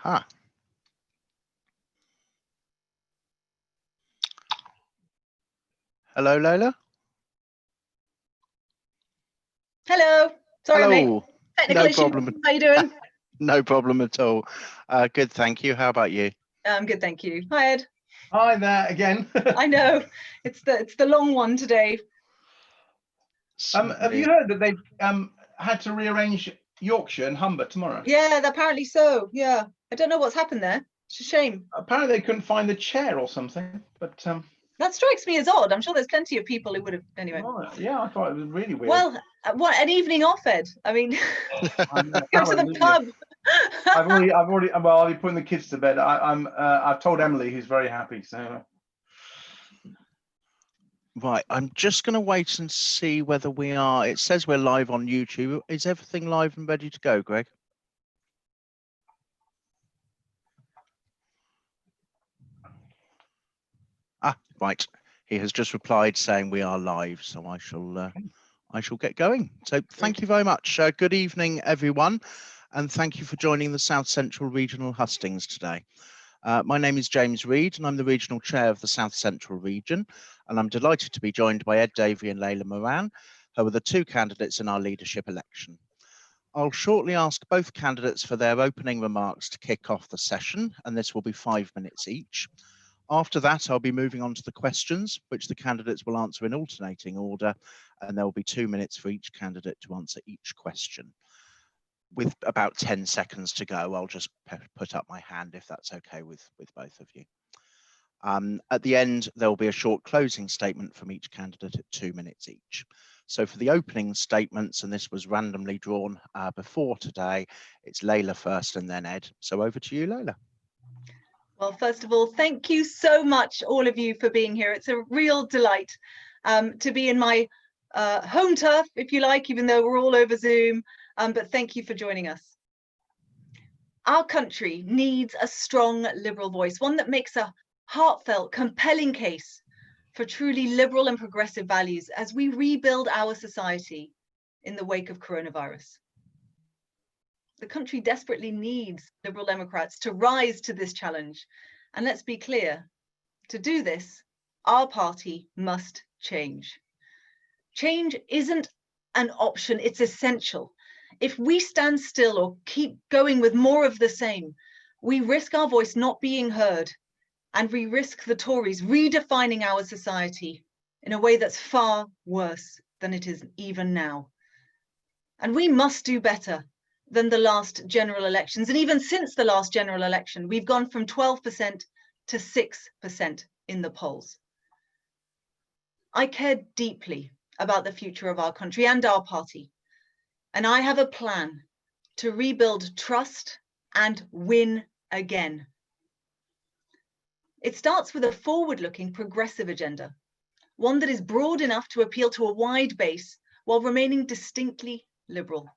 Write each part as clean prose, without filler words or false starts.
Aha. Hello, Lola. Hello. Sorry, Hello. mate. Technical No issue. problem. How you doing? No problem at all. Good, thank you. How about you? I'm good, thank you. Hi, Ed. Hi there again. I know it's the long one today. Have you heard that they've had to rearrange Yorkshire and Humber tomorrow? Yeah, apparently so. Yeah, I don't know what's happened there. It's a shame. Apparently they couldn't find the chair or something. But that strikes me as odd. I'm sure there's plenty of people who would have anyway. Oh, yeah, I thought it was really weird. Well, what an evening off, Ed. I mean, go to the pub. I'll be putting the kids to bed. I've told Emily, who's very happy. So. Right, I'm just going to wait and see whether we are. It says we're live on YouTube. Is everything live and ready to go, Greg? Ah, right. He has just replied saying we are live, so I shall get going. So thank you very much. Good evening, everyone, and thank you for joining the South Central Regional Hustings today. My name is James Reed, and I'm the Regional Chair of the South Central Region, and I'm delighted to be joined by Ed Davey and Layla Moran, who are the two candidates in our leadership election. I'll shortly ask both candidates for their opening remarks to kick off the session, and this will be 5 minutes each. After that, I'll be moving on to the questions, which the candidates will answer in alternating order, and there will be 2 minutes for each candidate to answer each question. With about 10 seconds to go, I'll just put up my hand if that's okay with both of you. At the end, there will be a short closing statement from each candidate at 2 minutes each. So for the opening statements, and this was randomly drawn before today, it's Layla first and then Ed. So over to you, Layla. Well, first of all, thank you so much, all of you, for being here. It's a real delight to be in my home turf, if you like, even though we're all over Zoom. But thank you for joining us. Our country needs a strong liberal voice, one that makes a heartfelt, compelling case for truly liberal and progressive values as we rebuild our society in the wake of coronavirus. The country desperately needs Liberal Democrats to rise to this challenge. And let's be clear, to do this, our party must change. Change isn't an option, it's essential. If we stand still or keep going with more of the same, we risk our voice not being heard, and we risk the Tories redefining our society in a way that's far worse than it is even now. And we must do better than the last general elections. And even since the last general election, we've gone from 12% to 6% in the polls. I care deeply about the future of our country and our party. And I have a plan to rebuild trust and win again. It starts with a forward-looking progressive agenda, one that is broad enough to appeal to a wide base while remaining distinctly liberal.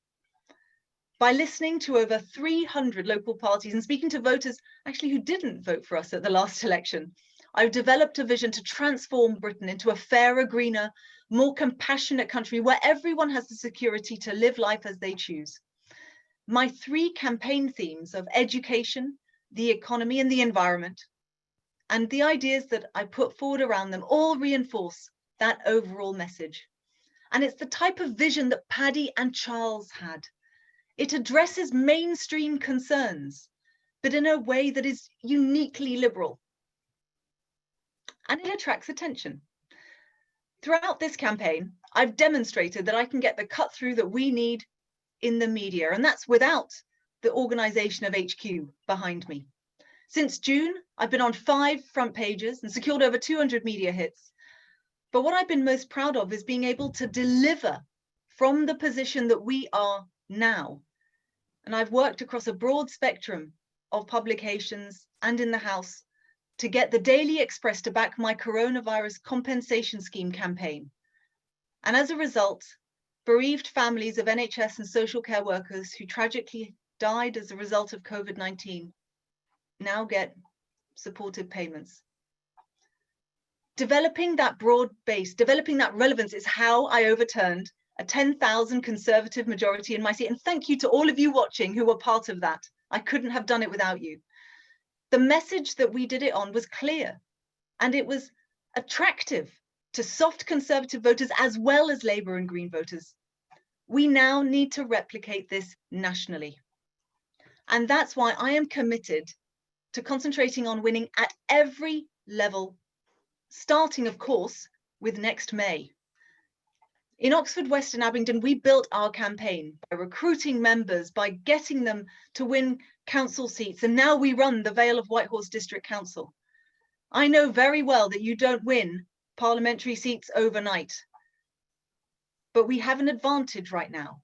By listening to over 300 local parties and speaking to voters actually who didn't vote for us at the last election, I've developed a vision to transform Britain into a fairer, greener, more compassionate country where everyone has the security to live life as they choose. My 3 campaign themes of education, the economy, and the environment, and the ideas that I put forward around them all reinforce that overall message. And it's the type of vision that Paddy and Charles had. It addresses mainstream concerns, but in a way that is uniquely liberal. And it attracts attention. Throughout this campaign, I've demonstrated that I can get the cut through that we need in the media, and that's without the organisation of HQ behind me. Since June, I've been on 5 front pages and secured over 200 media hits. But what I've been most proud of is being able to deliver from the position that we are now. And I've worked across a broad spectrum of publications and in the House to get the Daily Express to back my coronavirus compensation scheme campaign. And as a result, bereaved families of NHS and social care workers who tragically died as a result of COVID-19 now get supportive payments. Developing that broad base, developing that relevance is how I overturned a 10,000 Conservative majority in my seat. And thank you to all of you watching who were part of that I couldn't have done it without you. The message that we did it on was clear, and it was attractive to soft Conservative voters as well as Labour and Green voters. We now need to replicate this nationally. And that's why I am committed to concentrating on winning at every level, starting, of course, with next May. In Oxford, West and Abingdon, we built our campaign by recruiting members, by getting them to win council seats, and now we run the Vale of Whitehorse District Council. I know very well that you don't win parliamentary seats overnight, but we have an advantage right now,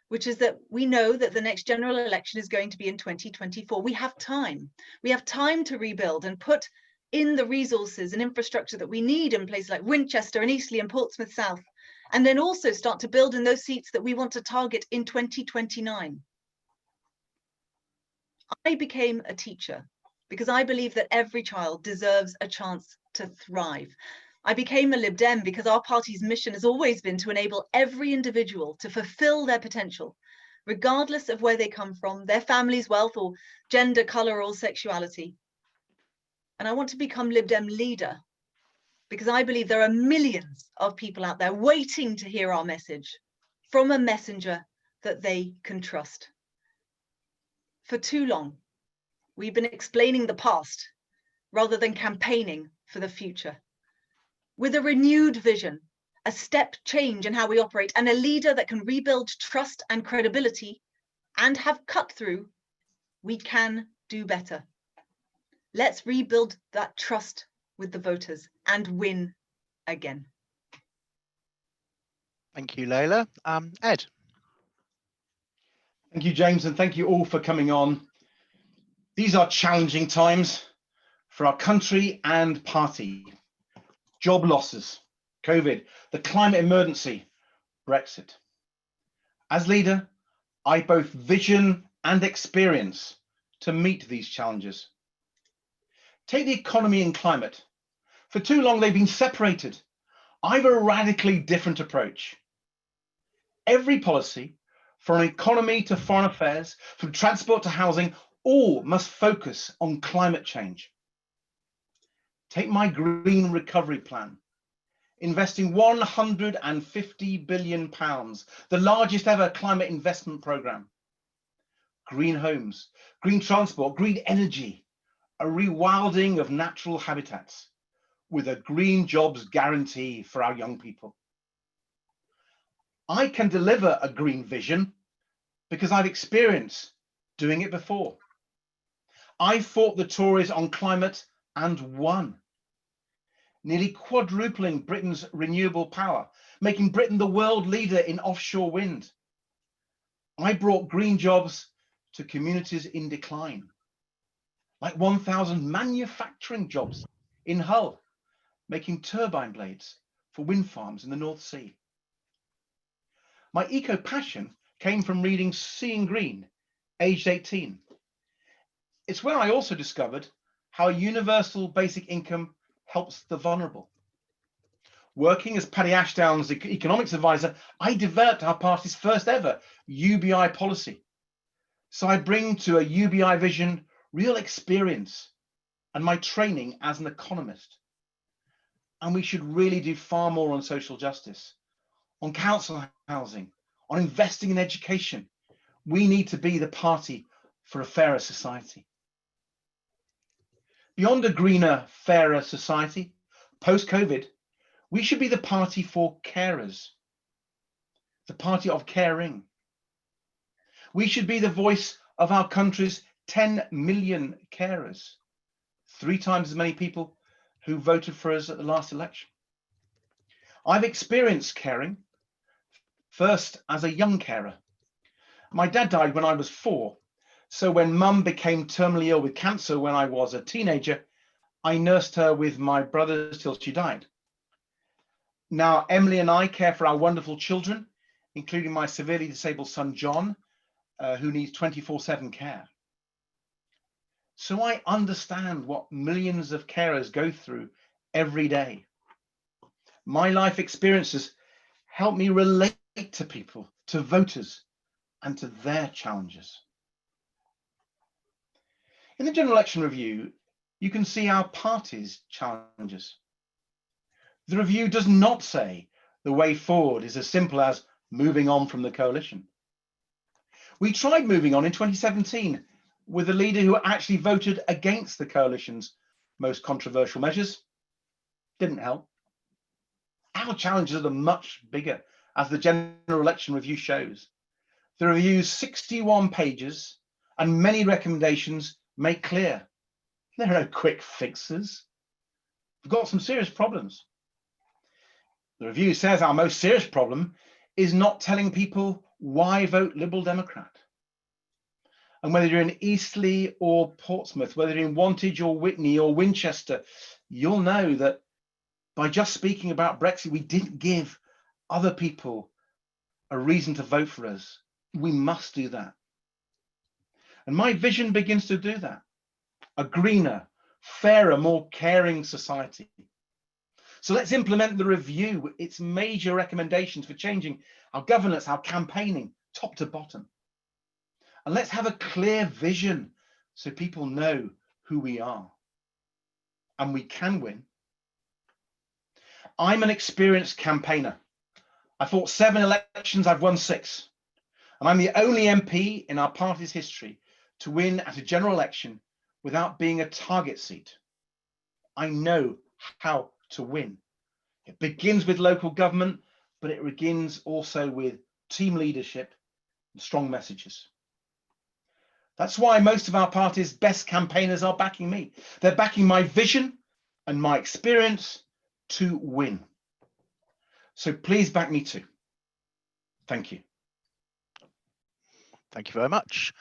which is that we know that the next general election is going to be in 2024. We have time. We have time to rebuild and put in the resources and infrastructure that we need in places like Winchester and Eastleigh and Portsmouth South, and then also start to build in those seats that we want to target in 2029. I became a teacher because I believe that every child deserves a chance to thrive. I became a Lib Dem because our party's mission has always been to enable every individual to fulfill their potential, regardless of where they come from, their family's wealth, or gender, colour, or sexuality. And I want to become Lib Dem leader because I believe there are millions of people out there waiting to hear our message from a messenger that they can trust. For too long, we've been explaining the past rather than campaigning for the future. With a renewed vision, a step change in how we operate, and a leader that can rebuild trust and credibility and have cut through, we can do better. Let's rebuild that trust with the voters and win again. Thank you, Layla. Ed. Thank you, James, and thank you all for coming on. These are challenging times for our country and party. Job losses, COVID, the climate emergency, Brexit. As leader, I both vision and experience to meet these challenges. Take the economy and climate. For too long, they've been separated. I have a radically different approach. Every policy, from economy to foreign affairs, from transport to housing, all must focus on climate change. Take my Green Recovery Plan, investing £150 billion, the largest ever climate investment programme. Green homes, green transport, green energy, a rewilding of natural habitats with a green jobs guarantee for our young people. I can deliver a green vision because I've experienced doing it before. I fought the Tories on climate and won, nearly quadrupling Britain's renewable power, making Britain the world leader in offshore wind. I brought green jobs to communities in decline, like 1,000 manufacturing jobs in Hull, making turbine blades for wind farms in the North Sea. My eco passion came from reading Seeing Green, aged 18. It's where I also discovered how a universal basic income helps the vulnerable. Working as Paddy Ashdown's economics advisor, I developed our party's first ever UBI policy. So I bring to a UBI vision real experience and my training as an economist. And we should really do far more on social justice, on council housing, on investing in education. We need to be the party for a fairer society. Beyond a greener, fairer society, post-COVID, we should be the party for carers, the party of caring. We should be the voice of our country's 10 million carers, 3 times as many people who voted for us at the last election. I've experienced caring, first as a young carer. My dad died when I was 4. So when mum became terminally ill with cancer when I was a teenager, I nursed her with my brothers till she died. Now, Emily and I care for our wonderful children, including my severely disabled son, John, who needs 24/7 care. So I understand what millions of carers go through every day. My life experiences help me relate to people, to voters, and to their challenges. In the general election review, you can see our party's challenges. The review does not say the way forward is as simple as moving on from the coalition. We tried moving on in 2017 with a leader who actually voted against the coalition's most controversial measures. Didn't help. Our challenges are much bigger, as the general election review shows. The review's 61 pages and many recommendations make clear there are no quick fixes. We've got some serious problems. The review says our most serious problem is not telling people why vote Liberal Democrat. And whether you're in Eastleigh or Portsmouth, whether you're in Wantage or Witney or Winchester, you'll know that by just speaking about Brexit, we didn't give other people a reason to vote for us. We must do that. And my vision begins to do that. A greener, fairer, more caring society. So let's implement the review, its major recommendations for changing our governance, our campaigning, top to bottom. And let's have a clear vision so people know who we are. And we can win. I'm an experienced campaigner. I fought 7 elections, I've won 6. And I'm the only MP in our party's history to win at a general election without being a target seat. I know how to win. It begins with local government, but it begins also with team leadership and strong messages. That's why most of our party's best campaigners are backing me. They're backing my vision and my experience to win. So please back me too. Thank you. Thank you very much.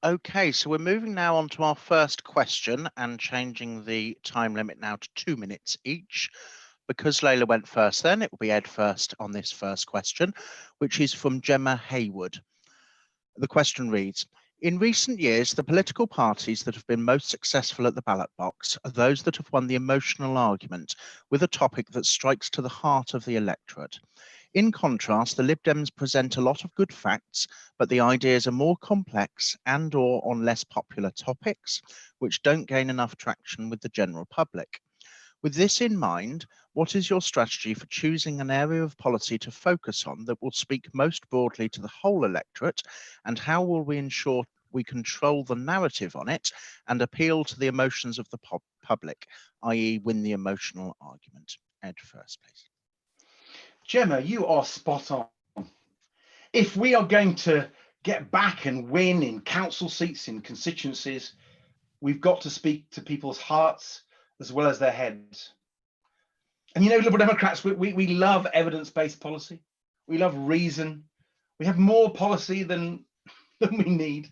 Okay, so we're moving now on to our first question and changing the time limit now to 2 minutes each. Because Layla went first then, it will be Ed first on this first question, which is from Gemma Haywood. The question reads, in recent years, the political parties that have been most successful at the ballot box are those that have won the emotional argument with a topic that strikes to the heart of the electorate. In contrast, the Lib Dems present a lot of good facts, but the ideas are more complex and or on less popular topics, which don't gain enough traction with the general public. With this in mind, what is your strategy for choosing an area of policy to focus on that will speak most broadly to the whole electorate, and how will we ensure we control the narrative on it and appeal to the emotions of the public, i.e. win the emotional argument? Ed first, please. Gemma, you are spot on. If we are going to get back and win in council seats, in constituencies, we've got to speak to people's hearts as well as their heads. And you know, Liberal Democrats, we love evidence-based policy. We love reason. We have more policy than we need.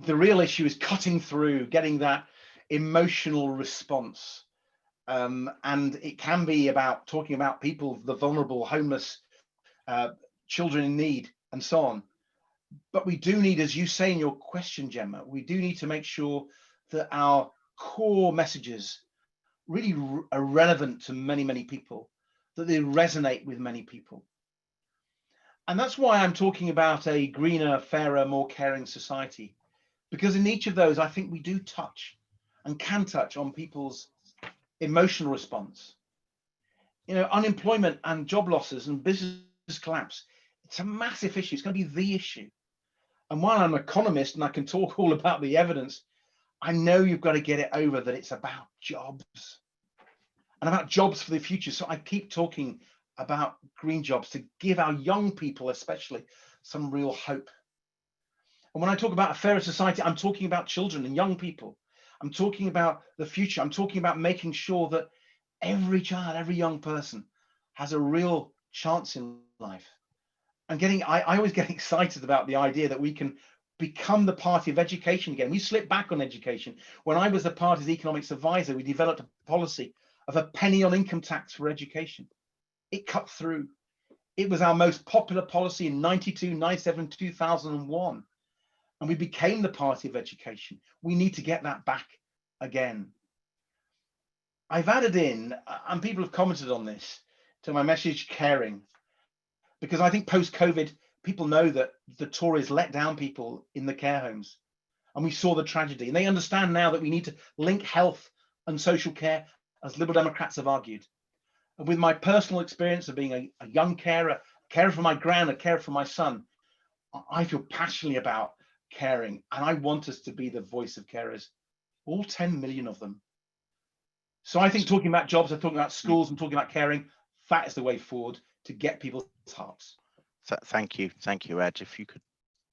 The real issue is cutting through, getting that emotional response. And it can be about talking about people, the vulnerable, homeless, children in need, and so on. But we do need, as you say in your question, Gemma, we do need to make sure that our core messages really are relevant to many, many people, that they resonate with many people. And that's why I'm talking about a greener, fairer, more caring society, because in each of those, I think we do touch and can touch on people's emotional response. You know, unemployment and job losses and business collapse, it's a massive issue. It's going to be the issue. And while I'm an economist and I can talk all about the evidence, I know you've got to get it over that it's about jobs and about jobs for the future. So I keep talking about green jobs to give our young people especially some real hope. And when I talk about a fairer society, I'm talking about children and young people. I'm talking about the future. I'm talking about making sure that every child, every young person has a real chance in life. And I always get excited about the idea that we can become the party of education again. We slipped back on education. When I was the party's economics advisor, we developed a policy of a penny on income tax for education. It cut through. It was our most popular policy in 92, 97, 2001. And we became the party of education. We need to get that back again. I've added in, and people have commented on this, to my message, caring. Because I think post-COVID, people know that the Tories let down people in the care homes. and we saw the tragedy. And they understand now that we need to link health and social care, as Liberal Democrats have argued. And with my personal experience of being a young carer, carer for my gran, a carer for my son, I feel passionately about caring, and I want us to be the voice of carers, all 10 million of them. So I think talking about jobs, I'm talking about schools, I'm talking about caring, that is the way forward to get people's hearts. Thank you, Ed. If you could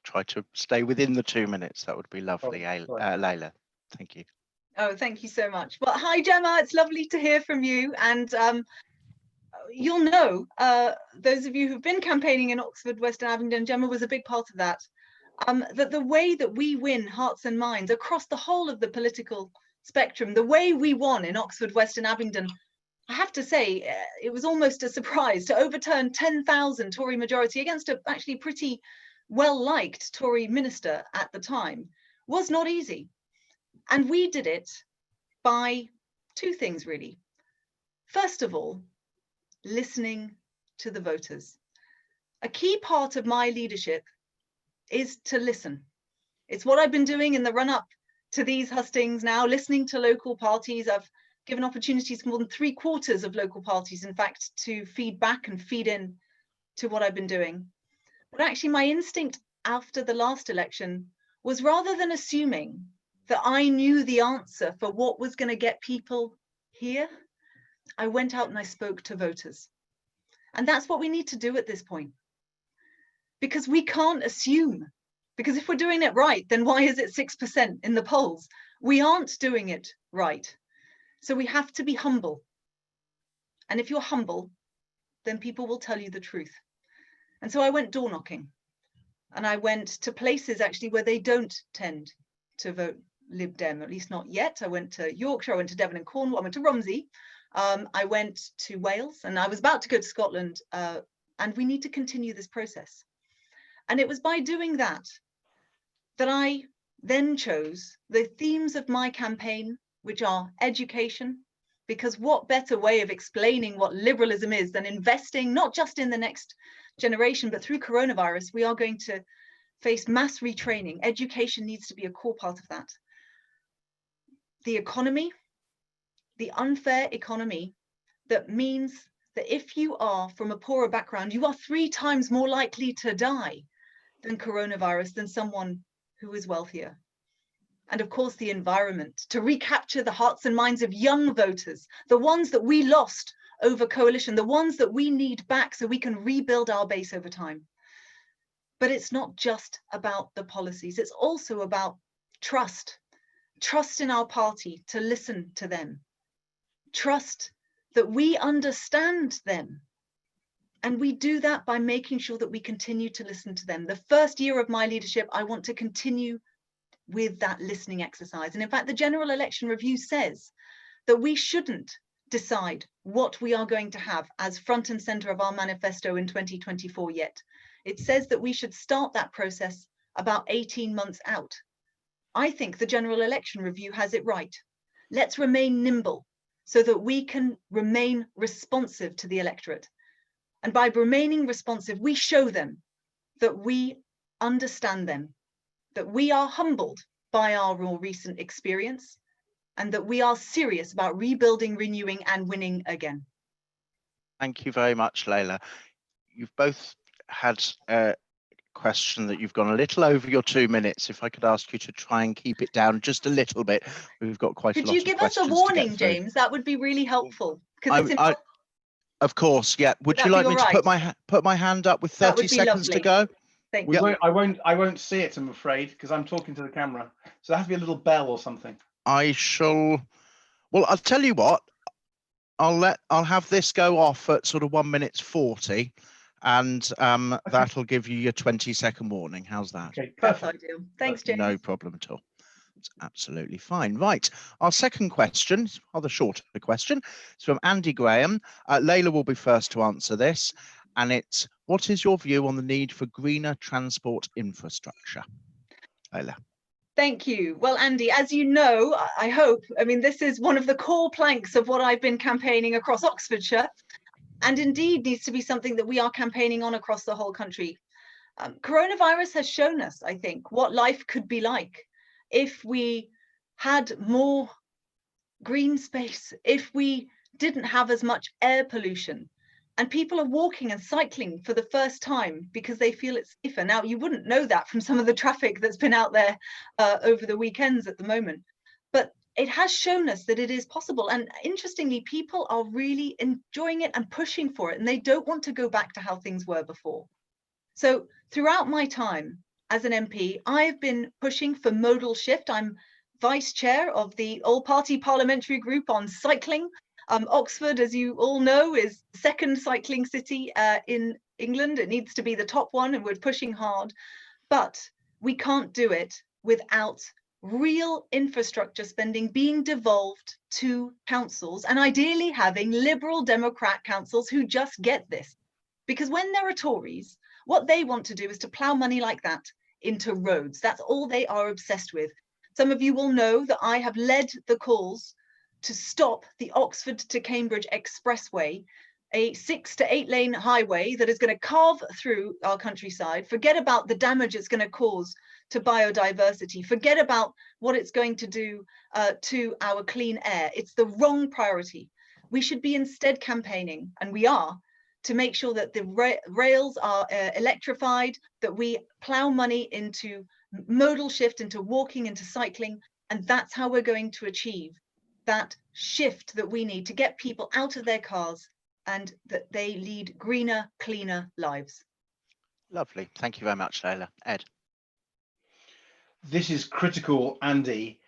try to stay within the 2 minutes, that would be lovely. Layla, thank you. Oh, thank you so much. Well, hi Gemma, it's lovely to hear from you. And you'll know, those of you who've been campaigning in Oxford, West and Abingdon, Gemma was a big part of that, that the way that we win hearts and minds across the whole of the political spectrum, the way we won in Oxford, West and Abingdon, I have to say, it was almost a surprise to overturn 10,000 Tory majority against a actually pretty well-liked Tory minister at the time was not easy. And we did it by two things, really. First of all, listening to the voters. A key part of my leadership is to listen. It's what I've been doing in the run-up to these hustings now, listening to local parties. I've given opportunities for more than 3/4 of local parties, in fact, to feed back and feed in to what I've been doing. But actually my instinct after the last election was, rather than assuming that I knew the answer for what was going to get people here, I went out and I spoke to voters. And that's what we need to do at this point. Because we can't assume, because if we're doing it right, then why is it 6% in the polls? We aren't doing it right. So we have to be humble. And if you're humble, then people will tell you the truth. And so I went door knocking, and I went to places actually where they don't tend to vote Lib Dem, at least not yet. I went to Yorkshire, I went to Devon and Cornwall, I went to Romsey, I went to Wales, and I was about to go to Scotland, and we need to continue this process. And it was by doing that that I then chose the themes of my campaign, which are education, because what better way of explaining what liberalism is than investing not just in the next generation, but through coronavirus, we are going to face mass retraining. Education needs to be a core part of that. The economy, the unfair economy, that means that if you are from a poorer background, you are 3 times more likely to die than coronavirus than someone who is wealthier. And of course, the environment, to recapture the hearts and minds of young voters, the ones that we lost over coalition, the ones that we need back so we can rebuild our base over time. But it's not just about the policies, it's also about trust. Trust in our party to listen to them. Trust that we understand them. And we do that by making sure that we continue to listen to them. The first year of my leadership, I want to continue with that listening exercise. And in fact, the General Election Review says that we shouldn't decide what we are going to have as front and center of our manifesto in 2024 yet. It says that we should start that process about 18 months out. I think the General Election Review has it right. Let's remain nimble so that we can remain responsive to the electorate. And by remaining responsive, we show them that we understand them, that we are humbled by our more recent experience, and that we are serious about rebuilding, renewing, and winning again. Thank you very much, Layla. You've both had a question that you've gone a little over your 2 minutes. If I could ask you to try and keep it down just a little bit. We've got quite a lot of questions. Could you give us a warning, James? That would be really helpful. Of course, yeah. Would you like me to put my hand up with 30 seconds to go? Thank you. I won't see it, I'm afraid, because I'm talking to the camera. So there has to be a little bell or something. I shall. Well, I'll tell you what. I'll have this go off at sort of 1:40, and okay, that'll give you your 20-second warning. How's that? Okay, perfect. Thanks, James. No problem at all. It's absolutely fine. Right. Our second question, rather shorter question, is from Andy Graham. Layla will be first to answer this, and it's: what is your view on the need for greener transport infrastructure? Layla. Thank you. Well, Andy, as you know, I hope, this is one of the core planks of what I've been campaigning across Oxfordshire, and indeed needs to be something that we are campaigning on across the whole country. Coronavirus has shown us, I think, what life could be like if we had more green space, if we didn't have as much air pollution, and people are walking and cycling for the first time because they feel it's safer. Now, you wouldn't know that from some of the traffic that's been out there over the weekends at the moment, but it has shown us that it is possible. And interestingly, people are really enjoying it and pushing for it, and they don't want to go back to how things were before. So throughout my time as an MP, I've been pushing for modal shift. I'm vice chair of the all-party parliamentary group on cycling. Oxford, as you all know, is the second cycling city in England. It needs to be the top one, and we're pushing hard. But we can't do it without real infrastructure spending being devolved to councils, and ideally having Liberal Democrat councils who just get this. Because when there are Tories, what they want to do is to plough money like that into roads. That's all they are obsessed with. Some of you will know that I have led the calls to stop the Oxford to Cambridge Expressway, a 6 to 8 lane highway that is going to carve through our countryside. Forget about the damage it's going to cause to biodiversity. Forget about what it's going to do to our clean air. It's the wrong priority. We should be instead campaigning, and we are, to make sure that the rails are electrified, that we plough money into modal shift, into walking, into cycling, and that's how we're going to achieve that shift that we need to get people out of their cars and that they lead greener, cleaner lives. Lovely. Thank you very much, Leila. Ed. This is critical, Andy.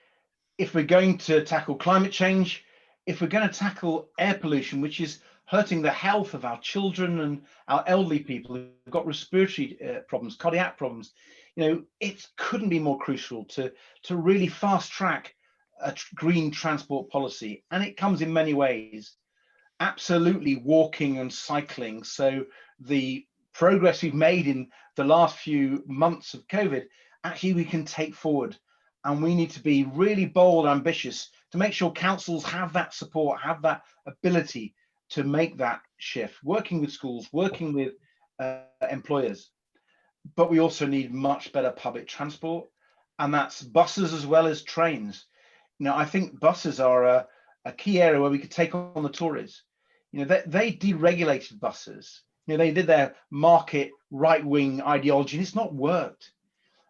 If we're going to tackle climate change, if we're going to tackle air pollution, which is hurting the health of our children and our elderly people who've got respiratory problems, cardiac problems, it couldn't be more crucial to really fast track a green transport policy. And it comes in many ways. Absolutely walking and cycling. So the progress we've made in the last few months of COVID, actually we can take forward. And we need to be really bold, ambitious to make sure councils have that support, have that ability to make that shift, working with schools, working with employers. But we also need much better public transport, and that's buses as well as trains. I think buses are a key area where we could take on the Tories. They deregulated buses. They did their market right-wing ideology, and it's not worked.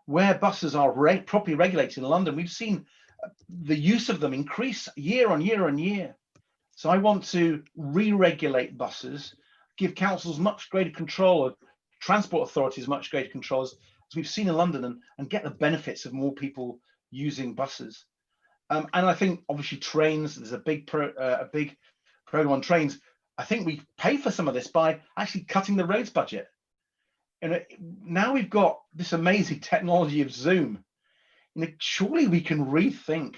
Where buses are properly regulated in London, we've seen the use of them increase year on year on year. So I want to re-regulate buses, give councils much greater control, or transport authorities much greater control, as we've seen in London, and get the benefits of more people using buses. And I think obviously trains, there's a big program on trains. I think we pay for some of this by actually cutting the roads budget. And now we've got this amazing technology of Zoom. Surely we can rethink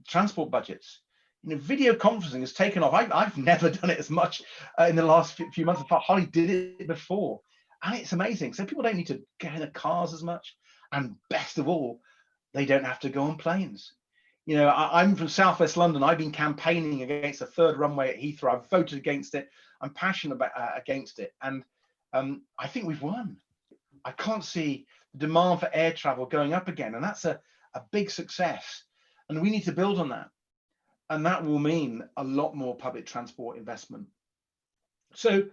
transport budgets. Video conferencing has taken off. I've never done it as much in the last few months. In fact, Holly did it before, and it's amazing. So people don't need to get in their cars as much, and best of all, they don't have to go on planes. I'm from Southwest London. I've been campaigning against a third runway at Heathrow. I've voted against it. I'm passionate about against it, and I think we've won. I can't see the demand for air travel going up again, and that's a big success, and we need to build on that. And that will mean a lot more public transport investment. So,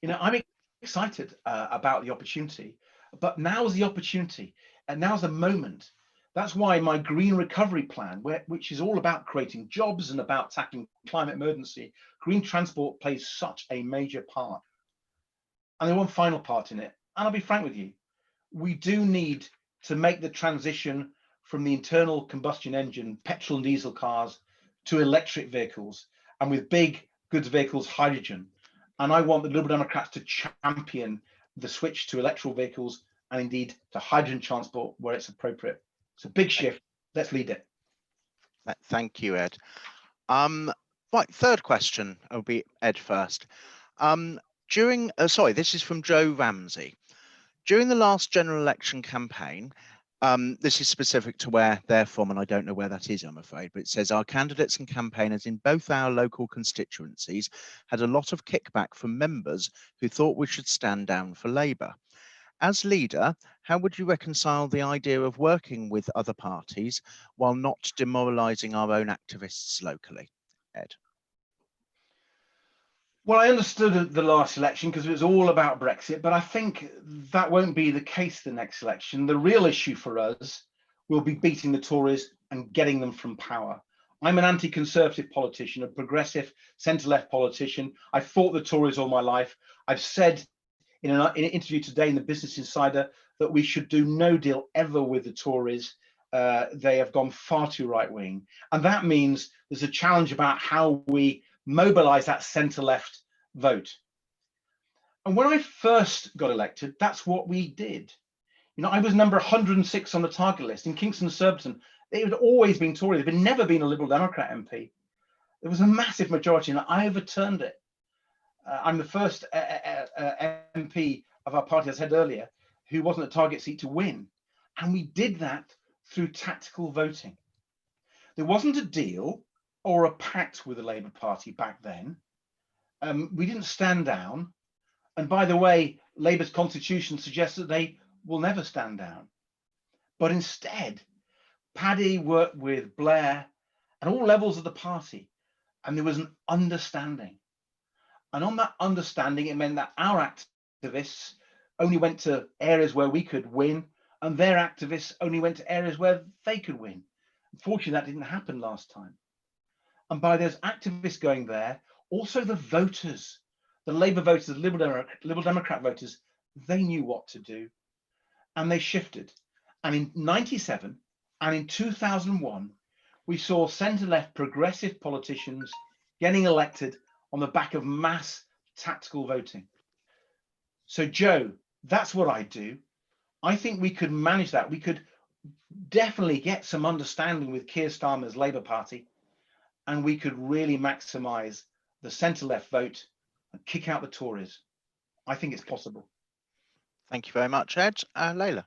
I'm excited about the opportunity, but now's the opportunity, and now's the moment. That's why my green recovery plan, which is all about creating jobs and about tackling climate emergency, green transport plays such a major part. And there's one final part in it, and I'll be frank with you, we do need to make the transition from the internal combustion engine, petrol and diesel cars, to electric vehicles, and with big goods vehicles, hydrogen. And I want the Liberal Democrats to champion the switch to electrical vehicles and indeed to hydrogen transport where it's appropriate. It's a big shift. Let's lead it. Thank you, Ed. Right, third question. I'll be Ed first. This is from Joe Ramsey. During the last general election campaign, this is specific to where they're from, and I don't know where that is, I'm afraid, but it says our candidates and campaigners in both our local constituencies had a lot of kickback from members who thought we should stand down for Labour. As leader, how would you reconcile the idea of working with other parties while not demoralising our own activists locally? Ed. Well, I understood the last election because it was all about Brexit, but I think that won't be the case the next election. The real issue for us will be beating the Tories and getting them from power. I'm an anti-conservative politician, a progressive centre-left politician. I fought the Tories all my life. I've said in an interview today in the Business Insider that we should do no deal ever with the Tories. They have gone far too right-wing. And that means there's a challenge about how we mobilize that centre-left vote. And when I first got elected, that's what we did. You know, I was number 106 on the target list in Kingston and Surbiton. It had always been Tory. There had never been a Liberal Democrat MP. There was a massive majority, and I overturned it. I'm the first MP of our party, as I said earlier, who wasn't a target seat to win. And we did that through tactical voting. There wasn't a deal or a pact with the Labour Party back then. We didn't stand down. And by the way, Labour's constitution suggests that they will never stand down. But instead, Paddy worked with Blair at all levels of the party, and there was an understanding. And on that understanding, it meant that our activists only went to areas where we could win, and their activists only went to areas where they could win. Unfortunately, that didn't happen last time. And by those activists going there, also the voters, the Labour voters, the Liberal Democrat voters, they knew what to do, and they shifted. And in 97 and in 2001, we saw centre-left progressive politicians getting elected on the back of mass tactical voting. So Joe, that's what I do. I think we could manage that. We could definitely get some understanding with Keir Starmer's Labour Party, and we could really maximise the centre-left vote and kick out the Tories. I think it's possible. Thank you very much, Ed. Layla.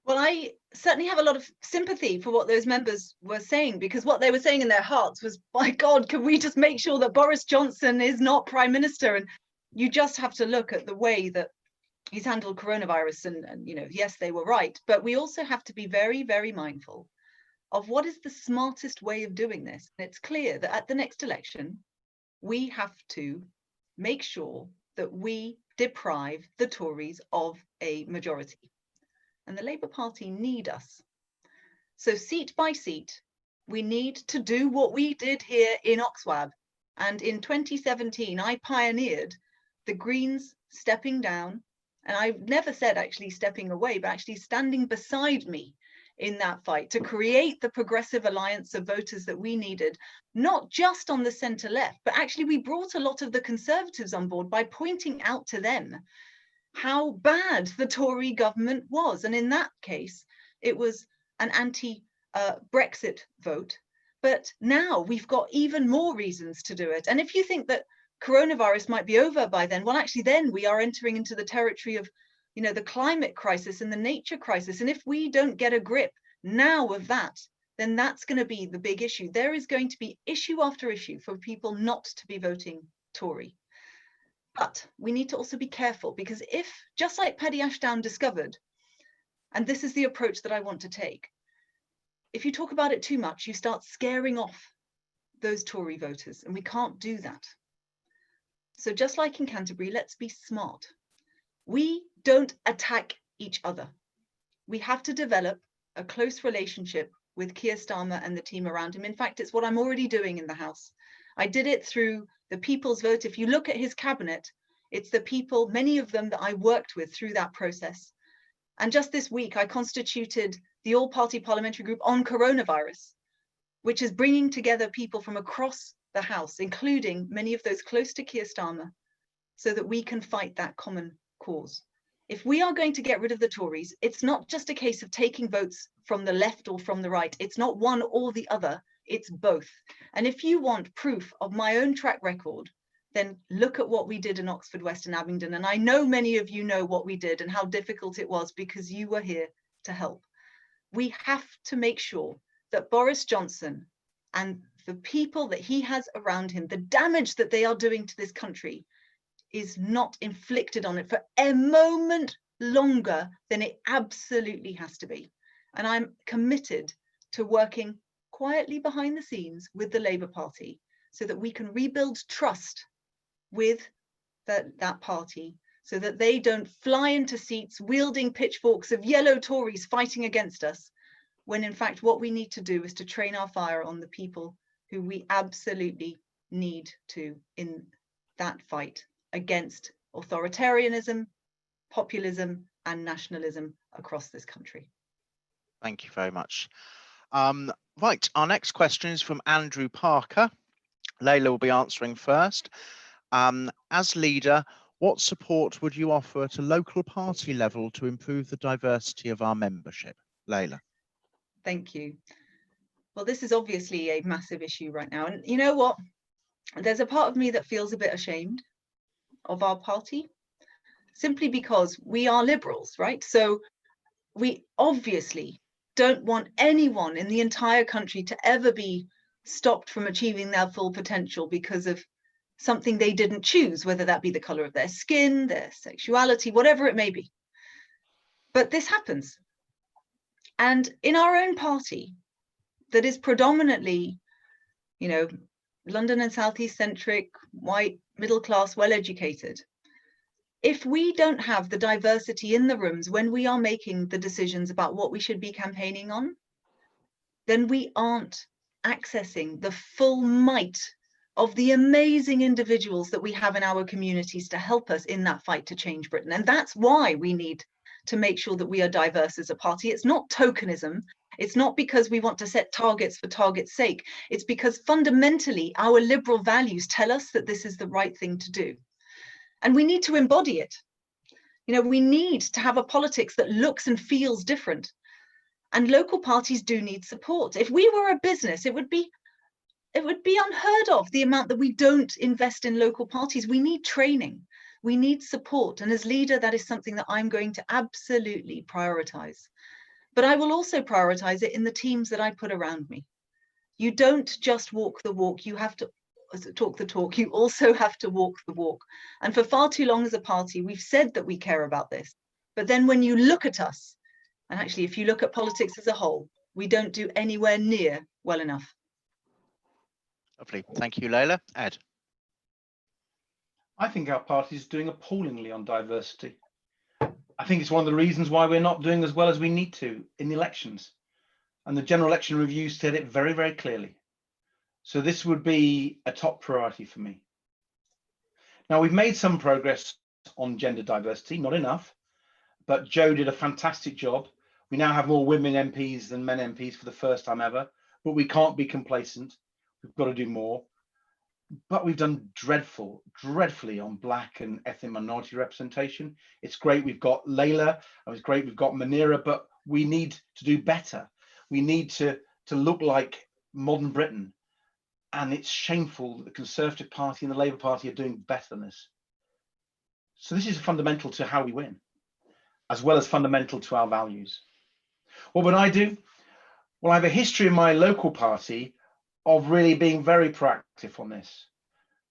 Well, I certainly have a lot of sympathy for what those members were saying, because what they were saying in their hearts was, my God, can we just make sure that Boris Johnson is not Prime Minister? And you just have to look at the way that he's handled coronavirus and you know, yes, they were right. But we also have to be very, very mindful of what is the smartest way of doing this. And it's clear that at the next election, we have to make sure that we deprive the Tories of a majority. And the Labour Party need us. So seat by seat, we need to do what we did here in Oxford. And in 2017, I pioneered the Greens stepping down. And I've never said actually stepping away, but actually standing beside me in that fight to create the progressive alliance of voters that we needed, not just on the centre left, but actually we brought a lot of the Conservatives on board by pointing out to them how bad the Tory government was. And in that case, it was an anti-Brexit vote. But now we've got even more reasons to do it. And if you think that coronavirus might be over by then, well, actually, then we are entering into the territory of, you know, the climate crisis and the nature crisis. And if we don't get a grip now of that, then that's going to be the big issue. There is going to be issue after issue for people not to be voting Tory. But we need to also be careful, because if, just like Paddy Ashdown discovered, and this is the approach that I want to take, if you talk about it too much, you start scaring off those Tory voters, and we can't do that. So just like in Canterbury, let's be smart. We don't attack each other. We have to develop a close relationship with Keir Starmer and the team around him. In fact, it's what I'm already doing in the House. I did it through the People's Vote. If you look at his cabinet, it's the people, many of them that I worked with through that process. And just this week, I constituted the all-party parliamentary group on coronavirus, which is bringing together people from across the House, including many of those close to Keir Starmer, so that we can fight that common cause. If we are going to get rid of the Tories, it's not just a case of taking votes from the left or from the right. It's not one or the other. It's both. And if you want proof of my own track record, then look at what we did in Oxford West and Abingdon. And I know many of you know what we did and how difficult it was, because you were here to help. We have to make sure that Boris Johnson and the people that he has around him, the damage that they are doing to this country, is not inflicted on it for a moment longer than it absolutely has to be. And I'm committed to working quietly behind the scenes with the Labour Party so that we can rebuild trust with that party, so that they don't fly into seats wielding pitchforks of yellow Tories fighting against us, when in fact what we need to do is to train our fire on the people who we absolutely need to in that fight against authoritarianism, populism and nationalism across this country. Thank you very much. Right, our next question is from Andrew Parker. Layla will be answering first. As leader, what support would you offer at a local party level to improve the diversity of our membership? Layla. Thank you. Well, this is obviously a massive issue right now. And you know what? There's a part of me that feels a bit ashamed of our party, simply because we are liberals, right? So we obviously don't want anyone in the entire country to ever be stopped from achieving their full potential because of something they didn't choose, whether that be the color of their skin, their sexuality, whatever it may be. But this happens. And in our own party, that is predominantly, you know, London and Southeast centric, white, middle class, well educated, if we don't have the diversity in the rooms when we are making the decisions about what we should be campaigning on, then we aren't accessing the full might of the amazing individuals that we have in our communities to help us in that fight to change Britain. And that's why we need to make sure that we are diverse as a party. It's not tokenism. It's not because we want to set targets for target's sake. It's because fundamentally our liberal values tell us that this is the right thing to do. And we need to embody it. You know, we need to have a politics that looks and feels different. And local parties do need support. If we were a business, it would be unheard of the amount that we don't invest in local parties. We need training. We need support. And as leader, that is something that I'm going to absolutely prioritize. But I will also prioritize it in the teams that I put around me. You don't just walk the walk, you have to talk the talk, you also have to walk the walk. And for far too long as a party, we've said that we care about this. But then when you look at us, and actually if you look at politics as a whole, we don't do anywhere near well enough. Lovely. Thank you, Layla. Ed. I think our party is doing appallingly on diversity. I think it's one of the reasons why we're not doing as well as we need to in the elections. And the general election review said it very, very clearly. So this would be a top priority for me. Now, we've made some progress on gender diversity, not enough, but Joe did a fantastic job. We now have more women MPs than men MPs for the first time ever, but we can't be complacent. We've got to do more. But we've done dreadfully on Black and ethnic minority representation. It's great we've got Layla, and it's great we've got Manira, but we need to do better. We need to look like modern Britain. And it's shameful that the Conservative Party and the Labour Party are doing better than this. So this is fundamental to how we win, as well as fundamental to our values. What would I do? Well, I have a history in my local party of really being very proactive on this.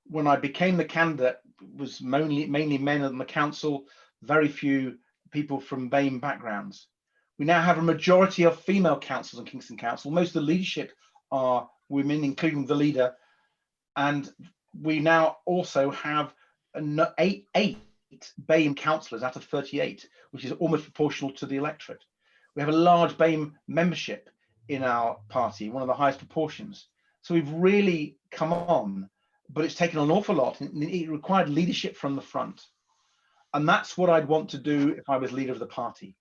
When I became the candidate, it was mainly men on the council, very few people from BAME backgrounds. We now have a majority of female councillors on Kingston Council. Most of the leadership are women, including the leader. And we now also have eight BAME councillors out of 38, which is almost proportional to the electorate. We have a large BAME membership in our party, one of the highest proportions. So we've really come on, but it's taken an awful lot. It required leadership from the front. And that's what I'd want to do if I was leader of the party.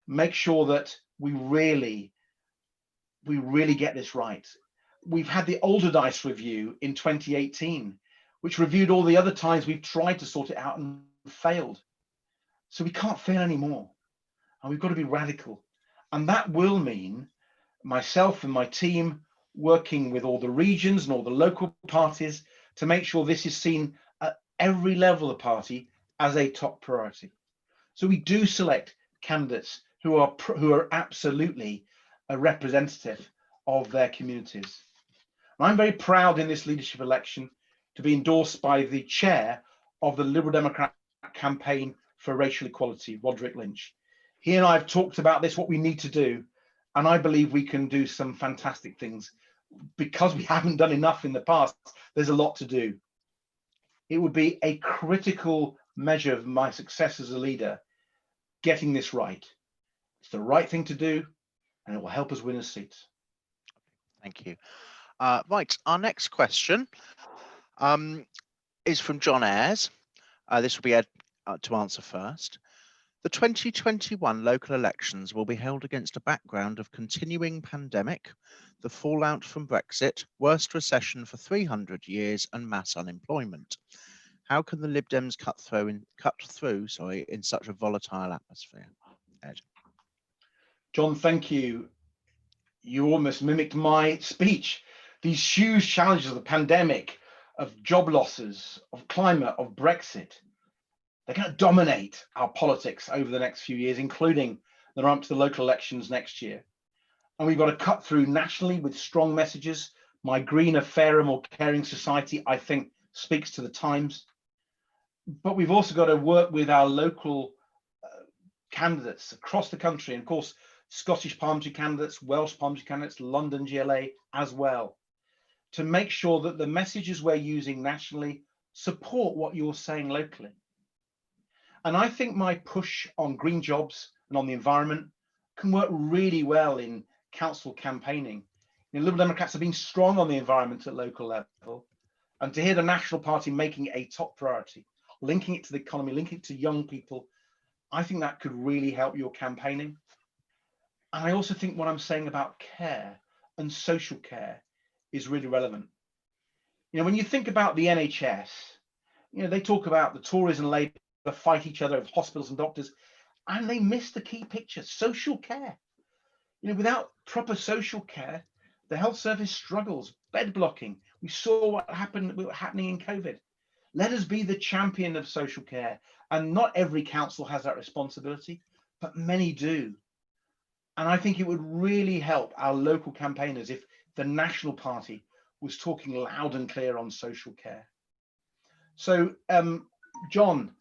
Make sure that we really get this right. We've had the Alderdice review in 2018, which reviewed all the other times we've tried to sort it out and failed. So we can't fail anymore. And we've got to be radical. And that will mean myself and my team working with all the regions and all the local parties to make sure this is seen at every level of the party as a top priority. So we do select candidates who are absolutely a representative of their communities. And I'm very proud in this leadership election to be endorsed by the chair of the Liberal Democrat campaign for racial equality, Roderick Lynch. He and I have talked about this, what we need to do, and I believe we can do some fantastic things. Because we haven't done enough in the past, there's a lot to do. It would be a critical measure of my success as a leader, getting this right. It's the right thing to do, and it will help us win a seat. Thank you. Right, our next question is from John Ayres. This will be Ed to answer first. The 2021 local elections will be held against a background of continuing pandemic, the fallout from Brexit, worst recession for 300 years, and mass unemployment. How can the Lib Dems cut through in such a volatile atmosphere? Ed. John, thank you. You almost mimicked my speech. These huge challenges of the pandemic, of job losses, of climate, of Brexit, they're going to dominate our politics over the next few years, including the run up to the local elections next year. And we've got to cut through nationally with strong messages. My greener, fairer, more caring society, I think, speaks to the times. But we've also got to work with our local candidates across the country, and of course, Scottish parliamentary candidates, Welsh parliamentary candidates, London GLA as well, to make sure that the messages we're using nationally support what you're saying locally. And I think my push on green jobs and on the environment can work really well in council campaigning. You know, Liberal Democrats have been strong on the environment at local level, and to hear the National Party making it a top priority, linking it to the economy, linking it to young people, I think that could really help your campaigning. And I also think what I'm saying about care and social care is really relevant. You know, when you think about the NHS, you know, they talk about the Tories and Labour fight each other of hospitals and doctors, and they miss the key picture: social care. You know, without proper social care, the health service struggles, bed blocking. We saw what happening in COVID. Let us be the champion of social care. And not every council has that responsibility, but many do. And I think it would really help our local campaigners if the National Party was talking loud and clear on social care. So, John,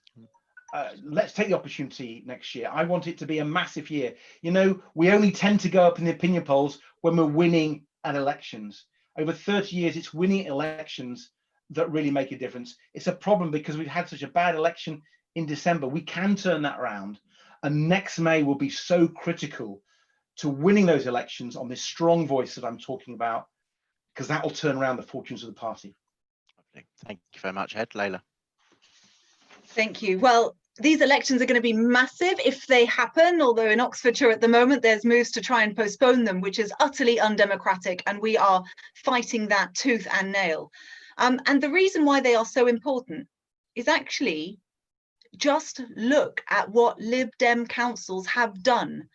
let's take the opportunity next year. I want it to be a massive year. You know, we only tend to go up in the opinion polls when we're winning at elections. Over 30 years, it's winning elections that really make a difference. It's a problem because we've had such a bad election in December. We can turn that around. And next May will be so critical to winning those elections on this strong voice that I'm talking about, because that will turn around the fortunes of the party. Thank you very much, Ed. Layla. Thank you. Well, these elections are going to be massive if they happen, although in Oxfordshire at the moment there's moves to try and postpone them, which is utterly undemocratic, and we are fighting that tooth and nail. And the reason why they are so important is actually just look at what Lib Dem councils have done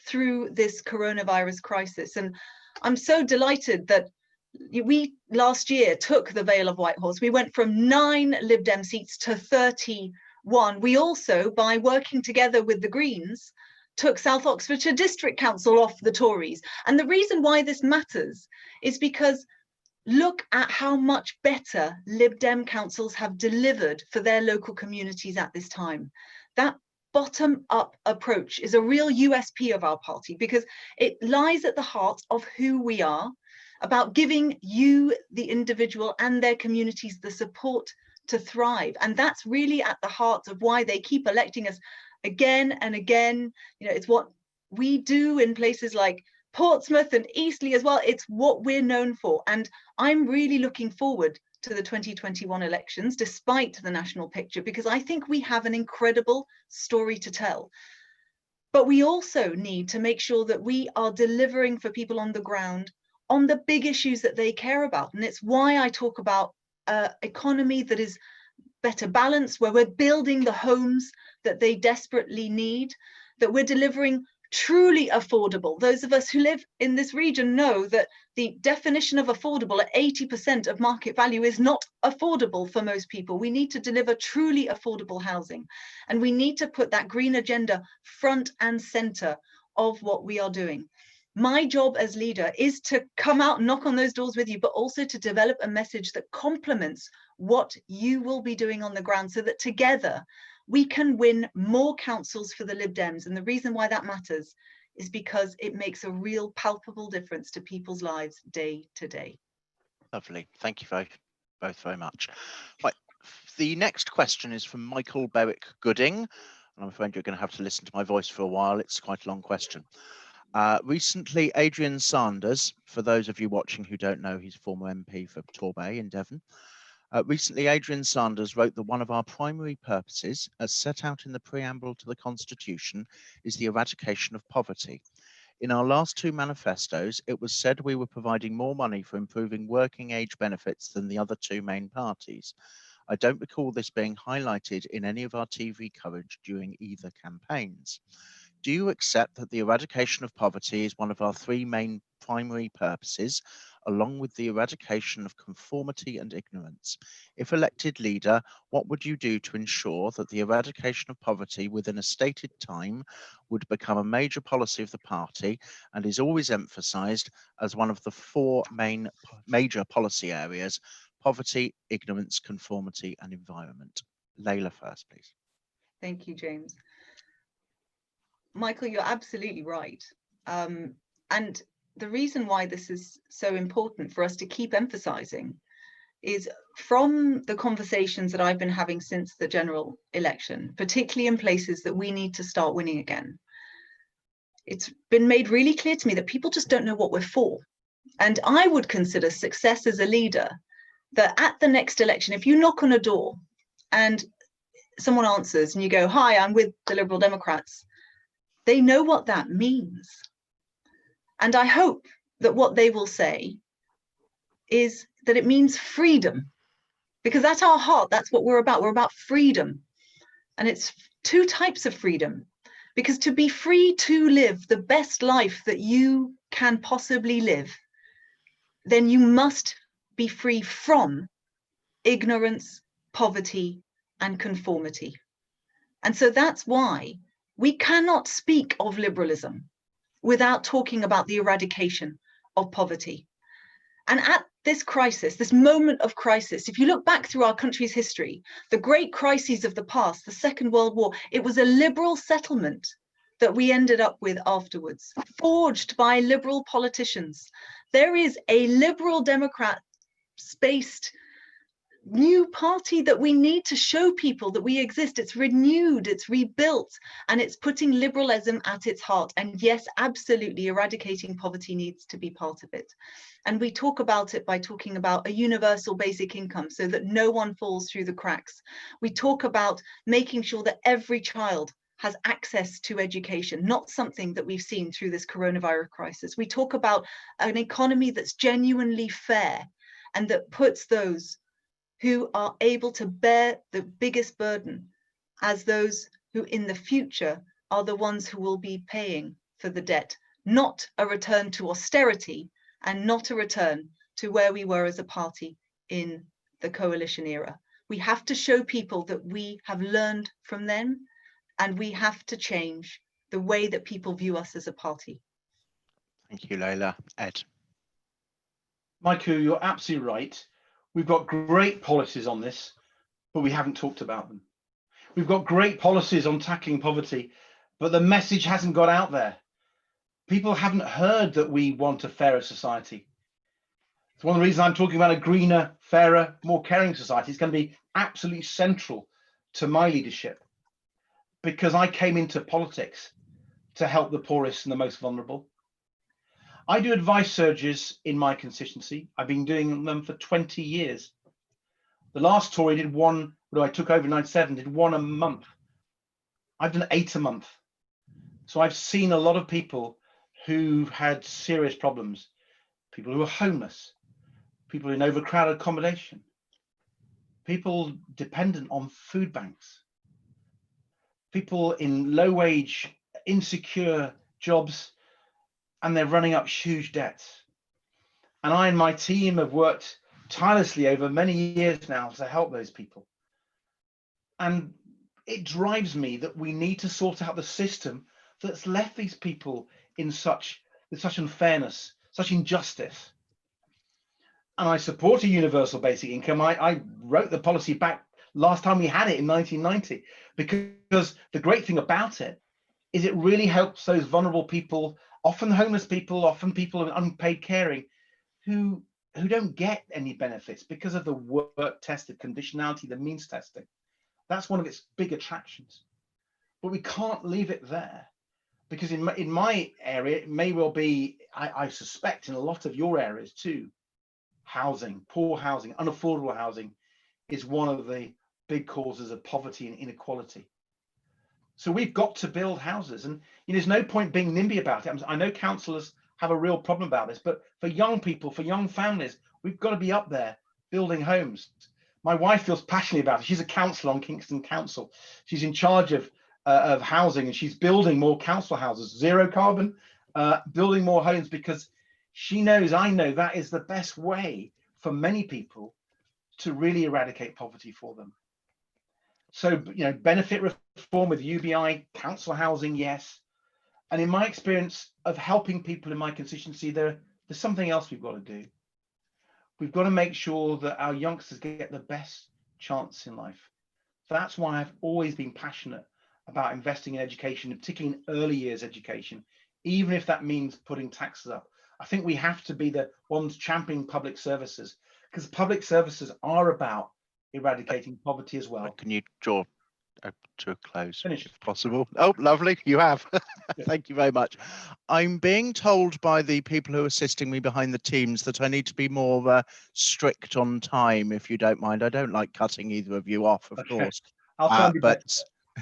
through this coronavirus crisis. And I'm so delighted that we last year took the Vale of Whitehorse. We went from 9 Lib Dem seats to 31. We also, by working together with the Greens, took South Oxfordshire District Council off the Tories. And the reason why this matters is because look at how much better Lib Dem councils have delivered for their local communities at this time. That bottom-up approach is a real USP of our party, because it lies at the heart of who we are, about giving you, the individual, and their communities the support to thrive. And that's really at the heart of why they keep electing us again and again. You know, it's what we do in places like Portsmouth and Eastleigh as well. It's what we're known for. And I'm really looking forward to the 2021 elections, despite the national picture, because I think we have an incredible story to tell. But we also need to make sure that we are delivering for people on the ground on the big issues that they care about. And it's why I talk about an economy that is better balanced, where we're building the homes that they desperately need, that we're delivering truly affordable. Those of us who live in this region know that the definition of affordable at 80% of market value is not affordable for most people. We need to deliver truly affordable housing, and we need to put that green agenda front and center of what we are doing. My job as leader is to come out and knock on those doors with you, but also to develop a message that complements what you will be doing on the ground, so that together we can win more councils for the Lib Dems. And the reason why that matters is because it makes a real palpable difference to people's lives day to day. Lovely. Thank you both very much. Right. The next question is from Michael Berwick Gooding. And I'm afraid you're going to have to listen to my voice for a while. It's quite a long question. Recently, Adrian Sanders, for those of you watching who don't know, he's former MP for Torbay in Devon. Recently, Adrian Sanders wrote that one of our primary purposes, as set out in the preamble to the Constitution, is the eradication of poverty. In our last two manifestos, it was said we were providing more money for improving working age benefits than the other two main parties. I don't recall this being highlighted in any of our TV coverage during either campaigns. Do you accept that the eradication of poverty is one of our three main primary purposes, along with the eradication of conformity and ignorance? If elected leader, what would you do to ensure that the eradication of poverty within a stated time would become a major policy of the party and is always emphasised as one of the four major policy areas: poverty, ignorance, conformity and environment? Layla first, please. Thank you, James. Michael, you're absolutely right. And the reason why this is so important for us to keep emphasizing is from the conversations that I've been having since the general election, particularly in places that we need to start winning again. It's been made really clear to me that people just don't know what we're for. And I would consider success as a leader that at the next election, if you knock on a door and someone answers and you go, "Hi, I'm with the Liberal Democrats," they know what that means. And I hope that what they will say is that it means freedom, because at our heart, that's what we're about. We're about freedom. And it's two types of freedom, because to be free to live the best life that you can possibly live, then you must be free from ignorance, poverty, and conformity. And so that's why we cannot speak of liberalism without talking about the eradication of poverty. And at this crisis, this moment of crisis, if you look back through our country's history, the great crises of the past, the Second World War, it was a liberal settlement that we ended up with afterwards, forged by liberal politicians. There is a Liberal Democrat-spaced new party that we need to show people that we exist. It's renewed, it's rebuilt, and it's putting liberalism at its heart. And yes, absolutely, eradicating poverty needs to be part of it. And we talk about it by talking about a universal basic income so that no one falls through the cracks. We talk about making sure that every child has access to education, not something that we've seen through this coronavirus crisis. We talk about an economy that's genuinely fair and that puts those who are able to bear the biggest burden as those who in the future are the ones who will be paying for the debt, not a return to austerity and not a return to where we were as a party in the coalition era. We have to show people that we have learned from them, and we have to change the way that people view us as a party. Thank you, Layla. Ed. Michael, you're absolutely right. We've got great policies on this, but we haven't talked about them. We've got great policies on tackling poverty, but the message hasn't got out there. People haven't heard that we want a fairer society. It's one of the reasons I'm talking about a greener, fairer, more caring society. It's going to be absolutely central to my leadership, because I came into politics to help the poorest and the most vulnerable. I do advice surgeries in my constituency. I've been doing them for 20 years. The last Tory did one, I took over in 97, did one a month. I've done 8 a month. So I've seen a lot of people who've had serious problems, people who are homeless, people in overcrowded accommodation, people dependent on food banks, people in low wage, insecure jobs, and they're running up huge debts. And I and my team have worked tirelessly over many years now to help those people. And it drives me that we need to sort out the system that's left these people in such unfairness, such injustice. and I support a universal basic income. I wrote the policy back last time we had it in 1990, because the great thing about it is it really helps those vulnerable people, often homeless people, often people in unpaid caring, who don't get any benefits because of the work tested conditionality, the means testing. That's one of its big attractions. But we can't leave it there, because in my area, it may well be, I suspect in a lot of your areas too, housing, poor housing, unaffordable housing is one of the big causes of poverty and inequality. So we've got to build houses, and there's no point being NIMBY about it. I know councillors have a real problem about this, but for young people, for young families, we've got to be up there building homes. My wife feels passionately about it. She's a councillor on Kingston Council. She's in charge of housing, and she's building more council houses, zero carbon, building more homes, because she knows, I know, that is the best way for many people to really eradicate poverty for them. So, benefit reform with UBI, council housing, yes. And in my experience of helping people in my constituency, there's something else we've got to do. We've got to make sure that our youngsters get the best chance in life. That's why I've always been passionate about investing in education, particularly in early years education, even if that means putting taxes up. I think we have to be the ones championing public services, because public services are about eradicating poverty as well. Can you draw to a close, Finished. if possible? Oh, lovely, you have. Thank you very much. I'm being told by the people who are assisting me behind the teams that I need to be more strict on time, if you don't mind. I don't like cutting either of you off, of course. I'll try and be better.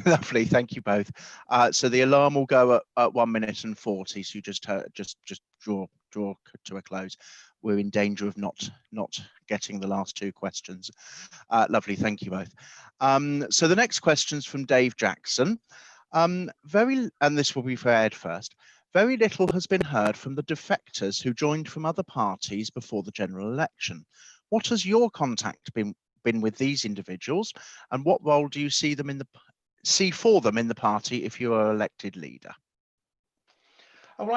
Lovely, thank you both. So the alarm will go at 1 minute and 40. So you just draw to a close. We're in danger of not getting the last two questions. Lovely, thank you both. So the next question's from Dave Jackson. And this will be for Ed first. Very little has been heard from the defectors who joined from other parties before the general election. What has your contact been with these individuals, and what role do you see for them in the party if you are elected leader? Well,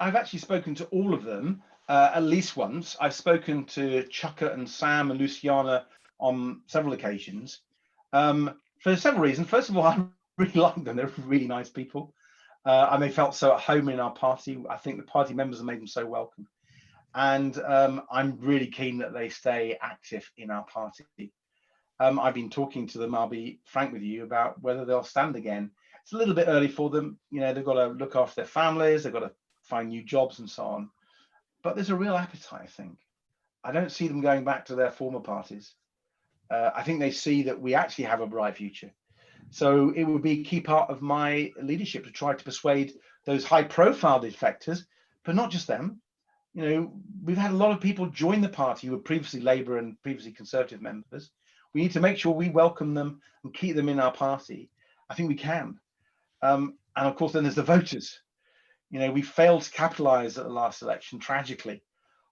I've actually spoken to all of them at least once. I've spoken to Chuka and Sam and Luciana on several occasions for several reasons. First of all, I really like them. They're really nice people, and they felt so at home in our party. I think the party members have made them so welcome, and I'm really keen that they stay active in our party. I've been talking to them, I'll be frank with you, about whether they'll stand again. It's a little bit early for them. They've got to look after their families, they've got to find new jobs and so on. But there's a real appetite, I think. I don't see them going back to their former parties. I think they see that we actually have a bright future. So it would be a key part of my leadership to try to persuade those high-profile defectors, but not just them. We've had a lot of people join the party who were previously Labour and previously Conservative members. We need to make sure we welcome them and keep them in our party. I think we can. And of course, then there's the voters. We failed to capitalise at the last election, tragically,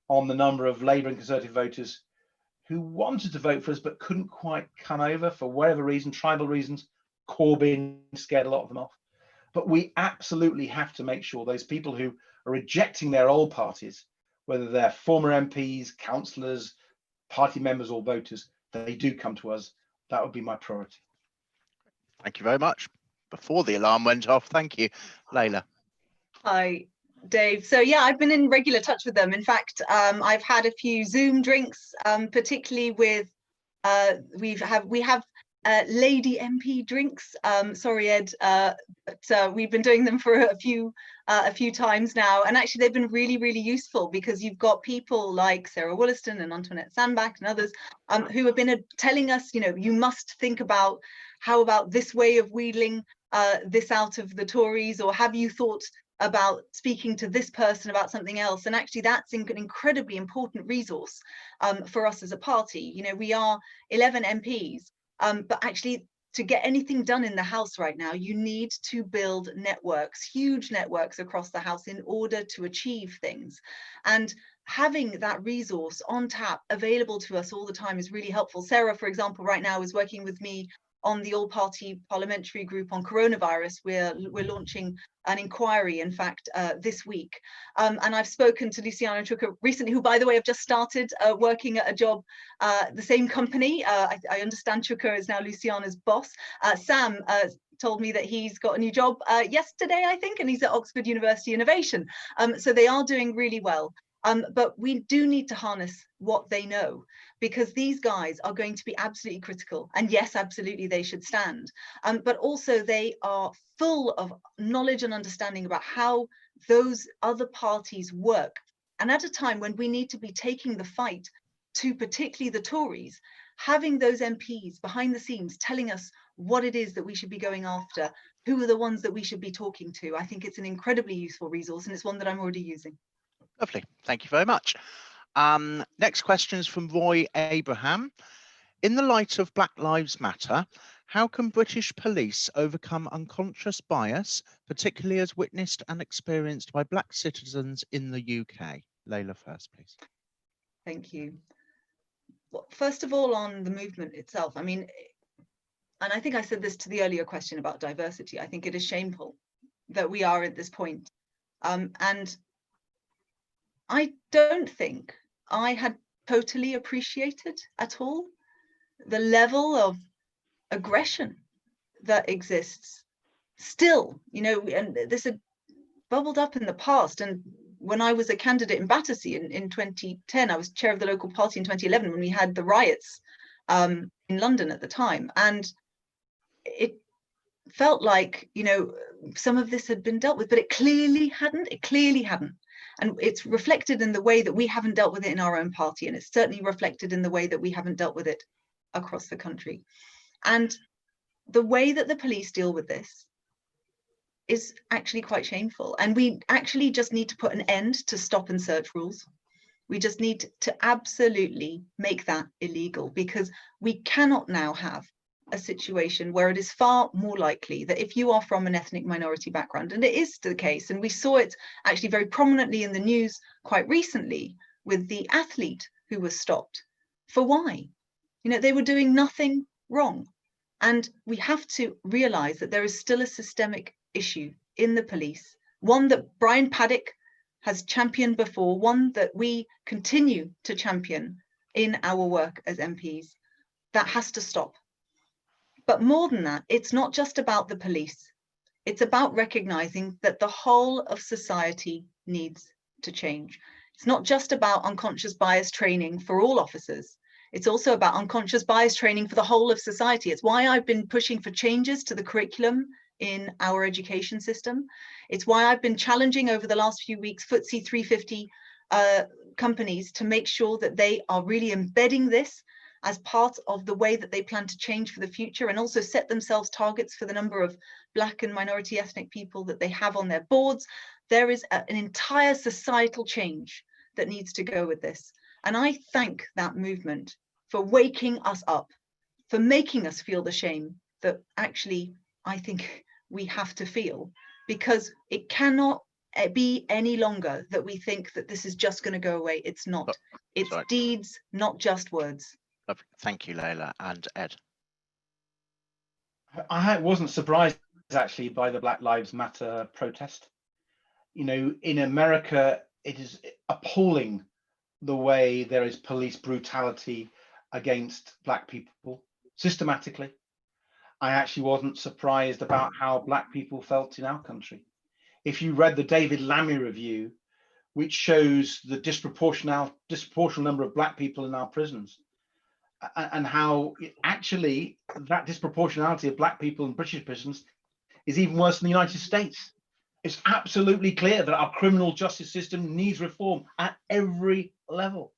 on the number of Labour and Conservative voters who wanted to vote for us but couldn't quite come over for whatever reason, tribal reasons. Corbyn scared a lot of them off. But we absolutely have to make sure those people who are rejecting their old parties, whether they're former MPs, councillors, party members or voters, they do come to us. That would be my priority. Thank you very much. Before the alarm went off, thank you. Layla. Hi, Dave. So yeah, I've been in regular touch with them. In fact, I've had a few Zoom drinks, particularly with we have lady MP drinks. Sorry, Ed, but we've been doing them for a few times now, and actually they've been really, really useful, because you've got people like Sarah Wollaston and Antoinette Sandbach and others who have been telling us, you must think about how about this way of wheedling this out of the Tories, or have you thought about speaking to this person about something else? And actually that's an incredibly important resource for us as a party. We are 11 MPs, but actually to get anything done in the House right now, you need to build networks, huge networks across the House, in order to achieve things. And having that resource on tap available to us all the time is really helpful. Sarah, for example, right now is working with me on the all-party parliamentary group on coronavirus, we're launching an inquiry, in fact, this week. And I've spoken to Luciana Chuka recently, who, by the way, have just started working at a job, the same company. I understand Chuka is now Luciana's boss. Sam told me that he's got a new job yesterday, I think, and he's at Oxford University Innovation. So they are doing really well. But we do need to harness what they know, because these guys are going to be absolutely critical. And yes, absolutely, they should stand. But also they are full of knowledge and understanding about how those other parties work. And at a time when we need to be taking the fight to particularly the Tories, having those MPs behind the scenes telling us what it is that we should be going after, who are the ones that we should be talking to, I think it's an incredibly useful resource, and it's one that I'm already using. Lovely. Thank you very much. Next question is from Roy Abraham. In the light of Black Lives Matter, how can British police overcome unconscious bias, particularly as witnessed and experienced by Black citizens in the UK? Layla first, please. Thank you. Well, first of all, on the movement itself, I mean, and I think I said this to the earlier question about diversity, I think it is shameful that we are at this point. And I don't think I had totally appreciated at all the level of aggression that exists still, you know, and this had bubbled up in the past. And when I was a candidate in Battersea in 2010, I was chair of the local party in 2011 when we had the riots in London at the time. And it felt like, you know, some of this had been dealt with, but it clearly hadn't. And it's reflected in the way that we haven't dealt with it in our own party. And it's certainly reflected in the way that we haven't dealt with it across the country. And the way that the police deal with this is actually quite shameful. And we actually just need to put an end to stop and search rules. We just need to absolutely make that illegal, because we cannot now have a situation where it is far more likely that if you are from an ethnic minority background, and it is the case, and we saw it actually very prominently in the news quite recently with the athlete who was stopped. For why? You know, they were doing nothing wrong. And we have to realize that there is still a systemic issue in the police, one that Brian Paddock has championed before, one that we continue to champion in our work as MPs. That has to stop. But more than that, it's not just about the police. It's about recognizing that the whole of society needs to change. It's not just about unconscious bias training for all officers. It's also about unconscious bias training for the whole of society. It's why I've been pushing for changes to the curriculum in our education system. It's why I've been challenging over the last few weeks FTSE 350 companies to make sure that they are really embedding this as part of the way that they plan to change for the future, and also set themselves targets for the number of Black and minority ethnic people that they have on their boards. There is an entire societal change that needs to go with this. And I thank that movement for waking us up, for making us feel the shame that actually I think we have to feel, because it cannot be any longer that we think that this is just going to go away. It's not. It's deeds, not just words. Thank you, Layla. And Ed. I wasn't surprised actually by the Black Lives Matter protest. You know, in America, it is appalling the way there is police brutality against Black people systematically. I actually wasn't surprised about how Black people felt in our country. If you read the David Lammy review, which shows the disproportional number of Black people in our prisons, and how actually that disproportionality of Black people in British prisons is even worse than the United States. It's absolutely clear that our criminal justice system needs reform at every level.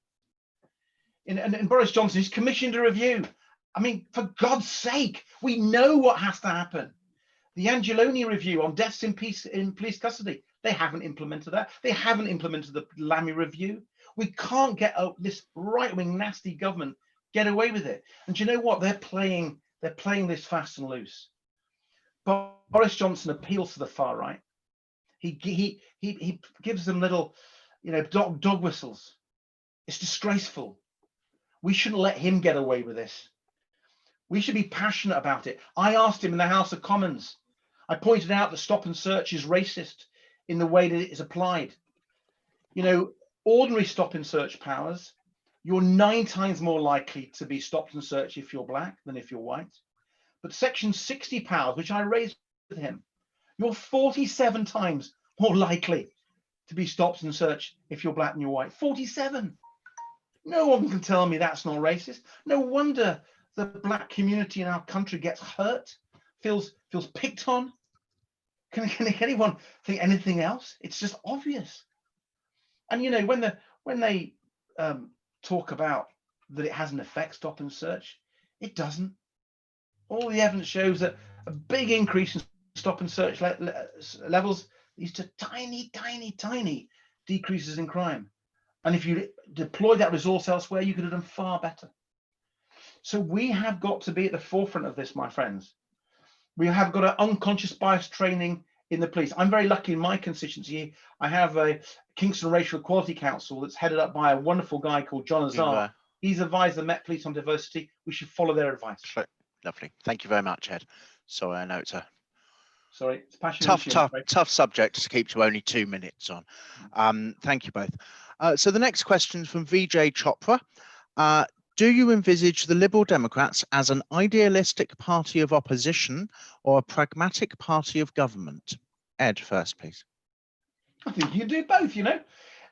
And Boris Johnson has commissioned a review. I mean, for God's sake, we know what has to happen. The Angeloni review on deaths in police custody, they haven't implemented that. They haven't implemented the Lammy review. We can't get this right-wing nasty government get away with it. And do you know what? They're playing this fast and loose. But Boris Johnson appeals to the far right. He gives them little, you know, dog whistles. It's disgraceful. We shouldn't let him get away with this. We should be passionate about it. I asked him in the House of Commons. I pointed out that stop and search is racist in the way that it is applied. You know, ordinary stop and search powers, you're 9 times more likely to be stopped and searched if you're black than if you're white. But Section 60 powers, which I raised with him, you're 47 times more likely to be stopped and searched if you're black than you're white. 47. No one can tell me that's not racist. No wonder the black community in our country gets hurt, feels picked on. Can anyone think anything else? It's just obvious. And you know, when they talk about that it has an effect, stop and search, it doesn't. All the evidence shows that a big increase in stop and search levels leads to tiny decreases in crime. And if you deploy that resource elsewhere, you could have done far better. So we have got to be at the forefront of this, my friends. We have got an unconscious bias training in the police. I'm very lucky in my constituency. I have a Kingston Racial Equality Council that's headed up by a wonderful guy called John Azar. He's advised the Met Police on diversity. We should follow their advice. Lovely. Thank you very much, Ed. Sorry, I know it's a it's passionate tough subject to keep to only 2 minutes on. Thank you both. So the next question is from Vijay Chopra. Do you envisage the Liberal Democrats as an idealistic party of opposition or a pragmatic party of government? Ed, first, please. I think you can do both, you know.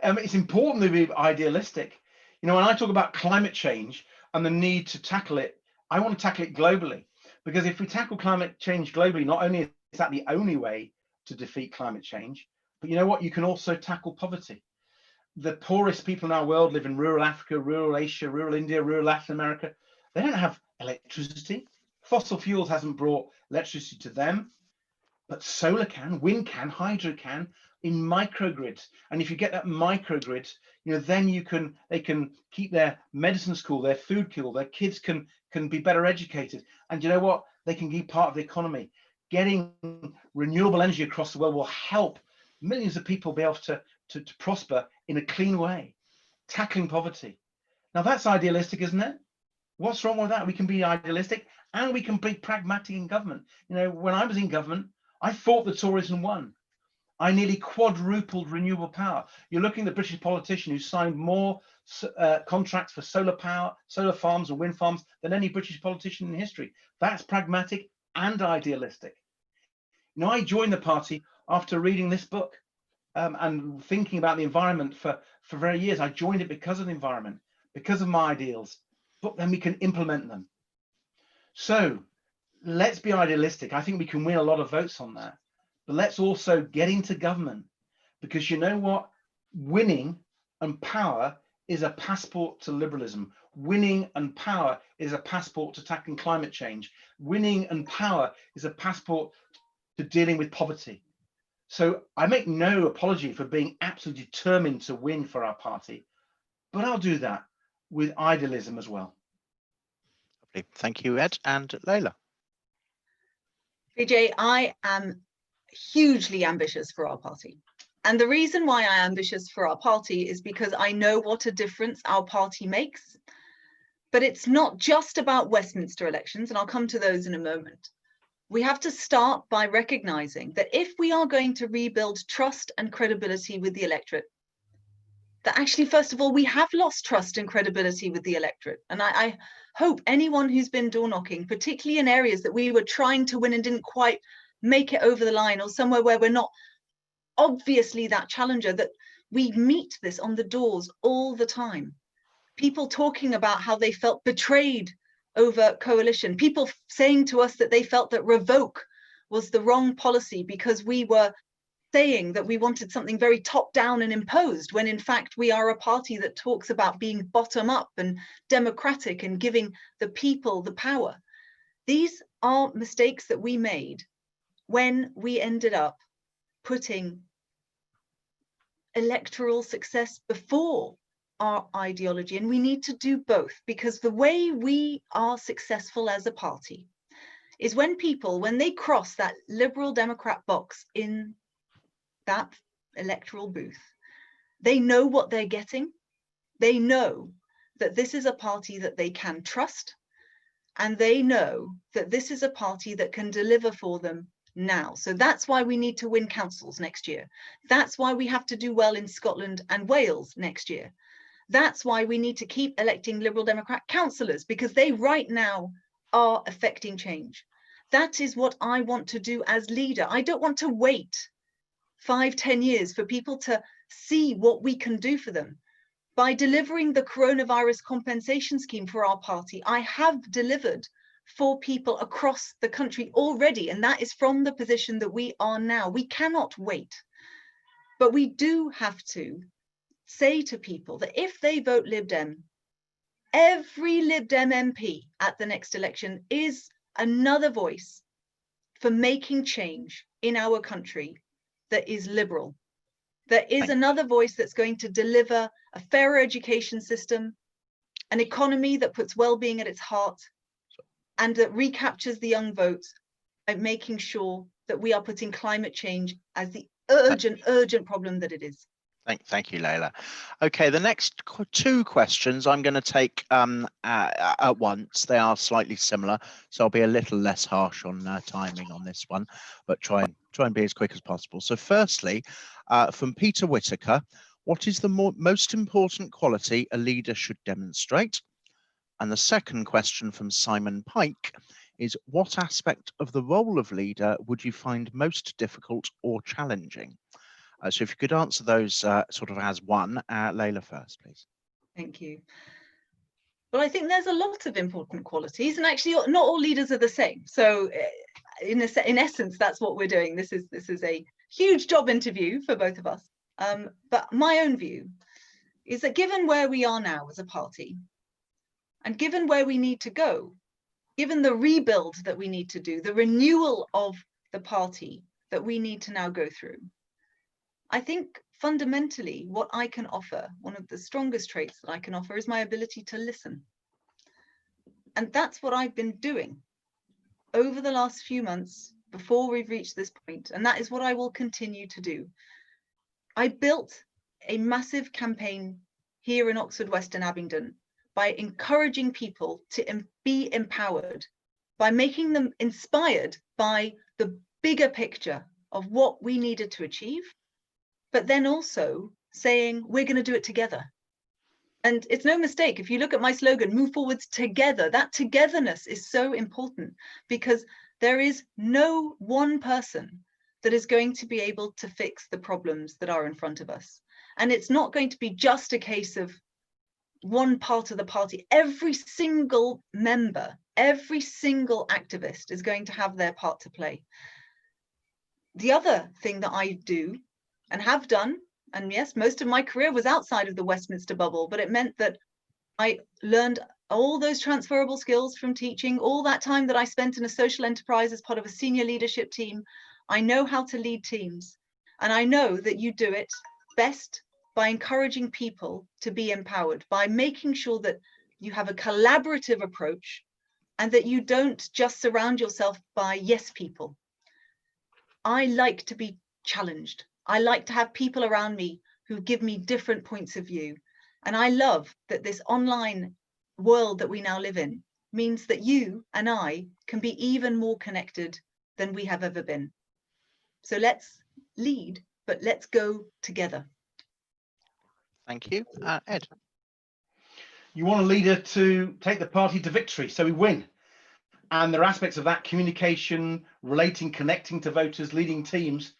It's important to be idealistic. You know, when I talk about climate change and the need to tackle it, I want to tackle it globally. Because if we tackle climate change globally, not only is that the only way to defeat climate change, but you know what? You can also tackle poverty. The poorest people in our world live in rural Africa, rural Asia, rural India, rural Latin America. They don't have electricity. Fossil fuels hasn't brought electricity to them, but solar can, wind can, hydro can, in microgrids. And if you get that microgrid, you know, then they can keep their medicines cool, their food cool, their kids can be better educated. And you know what? They can be part of the economy. Getting renewable energy across the world will help millions of people be able to prosper in a clean way, tackling poverty. Now that's idealistic, isn't it? What's wrong with that? We can be idealistic and we can be pragmatic in government. You know, when I was in government, I fought the Tories and won. I nearly quadrupled renewable power. You're looking at the British politician who signed more contracts for solar power, solar farms and wind farms than any British politician in history. That's pragmatic and idealistic. You know, I joined the party after reading this book. And thinking about the environment for very years. I joined it because of the environment, because of my ideals, but then we can implement them. So let's be idealistic. I think we can win a lot of votes on that, but let's also get into government, because you know what? Winning and power is a passport to liberalism. Winning and power is a passport to tackling climate change. Winning and power is a passport to dealing with poverty. So I make no apology for being absolutely determined to win for our party, but I'll do that with idealism as well. Lovely. Thank you, Ed. And Layla. Vijay, I am hugely ambitious for our party. And the reason why I am ambitious for our party is because I know what a difference our party makes. But it's not just about Westminster elections, and I'll come to those in a moment. We have to start by recognizing that if we are going to rebuild trust and credibility with the electorate, that actually, first of all, we have lost trust and credibility with the electorate. And I hope anyone who's been door knocking, particularly in areas that we were trying to win and didn't quite make it over the line, or somewhere where we're not obviously that challenger, that we meet this on the doors all the time. People talking about how they felt betrayed over coalition, people saying to us that they felt that revoke was the wrong policy because we were saying that we wanted something very top down and imposed, when in fact we are a party that talks about being bottom up and democratic and giving the people the power. These are mistakes that we made when we ended up putting electoral success before our ideology, and we need to do both, because the way we are successful as a party is when people, when they cross that Liberal Democrat box in that electoral booth, they know what they're getting. They know that this is a party that they can trust, and they know that this is a party that can deliver for them now. So that's why we need to win councils next year. That's why we have to do well in Scotland and Wales next year. That's why we need to keep electing Liberal Democrat councillors, because they right now are affecting change. That is what I want to do as leader. I don't want to wait 5-10 years for people to see what we can do for them. By delivering the coronavirus compensation scheme for our party, I have delivered for people across the country already, and that is from the position that we are now. We cannot wait, but we do have to say to people that if they vote Lib Dem, every Lib Dem MP at the next election is another voice for making change in our country that is liberal. There is another voice that's going to deliver a fairer education system, an economy that puts well-being at its heart, and that recaptures the young vote by making sure that we are putting climate change as the urgent problem that it is. Thank you, Layla. Okay, the next two questions I'm going to take at once. They are slightly similar, so I'll be a little less harsh on timing on this one, but try and be as quick as possible. So firstly, from Peter Whitaker, what is the most important quality a leader should demonstrate? And the second question from Simon Pike is, what aspect of the role of leader would you find most difficult or challenging? So if you could answer those sort of as one, Layla first, please. Thank you. Well, I think there's a lot of important qualities, and actually not all leaders are the same. So in essence, that's what we're doing. This is a huge job interview for both of us. But my own view is that given where we are now as a party, and given where we need to go, given the rebuild that we need to do, the renewal of the party that we need to now go through, I think fundamentally what I can offer, one of the strongest traits that I can offer, is my ability to listen. And that's what I've been doing over the last few months before we've reached this point. And that is what I will continue to do. I built a massive campaign here in Oxford West and Abingdon by encouraging people to be empowered, by making them inspired by the bigger picture of what we needed to achieve, but then also saying, we're going to do it together. And it's no mistake, if you look at my slogan, move forwards together, that togetherness is so important, because there is no one person that is going to be able to fix the problems that are in front of us. And it's not going to be just a case of one part of the party. Every single member, every single activist is going to have their part to play. The other thing that I do and have done, and yes, most of my career was outside of the Westminster bubble, but it meant that I learned all those transferable skills from teaching, all that time that I spent in a social enterprise as part of a senior leadership team. I know how to lead teams, and I know that you do it best by encouraging people to be empowered, by making sure that you have a collaborative approach and that you don't just surround yourself by yes people. I like to be challenged. I like to have people around me who give me different points of view. And I love that this online world that we now live in means that you and I can be even more connected than we have ever been. So let's lead, but let's go together. Thank you. Ed. You want a leader to take the party to victory, so we win. And there are aspects of that: communication, relating, connecting to voters, leading teams.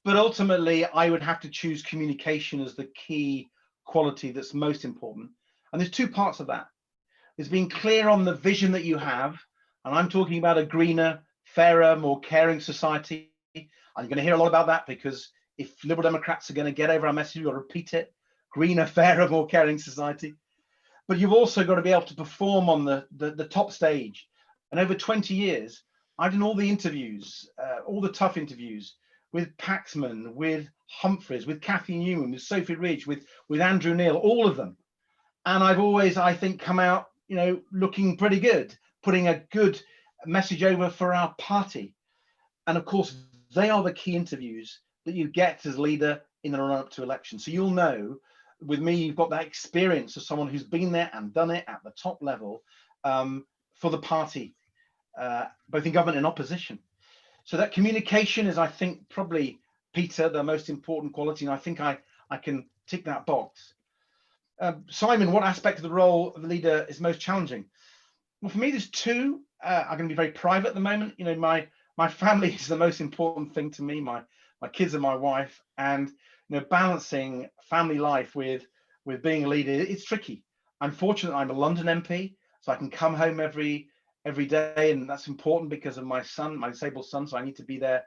But ultimately, I would have to choose communication as the key quality that's most important. And there's two parts of that. There's being clear on the vision that you have. And I'm talking about a greener, fairer, more caring society. I'm going to hear a lot about that, because if Liberal Democrats are going to get over our message, we'll repeat it: greener, fairer, more caring society. But you've also got to be able to perform on the top stage. And over 20 years, I've done all the interviews, all the tough interviews, with Paxman, with Humphreys, with Cathy Newman, with Sophie Ridge, with Andrew Neil, all of them. And I've always, I think, come out, looking pretty good, putting a good message over for our party. And of course, they are the key interviews that you get as leader in the run-up to election. So you'll know, with me, you've got that experience of someone who's been there and done it at the top level. for the party, both in government and opposition. So that communication is, I think, probably, Peter, the most important quality, and I think I can tick that box. Simon, what aspect of the role of the leader is most challenging? Well, for me, there's two. I'm going to be very private at the moment. You know, my family is the most important thing to me. My kids and my wife, and you know, balancing family life with being a leader, it's tricky. I'm fortunate I'm a London MP, so I can come home every day, and that's important because of my son, my disabled son. So I need to be there,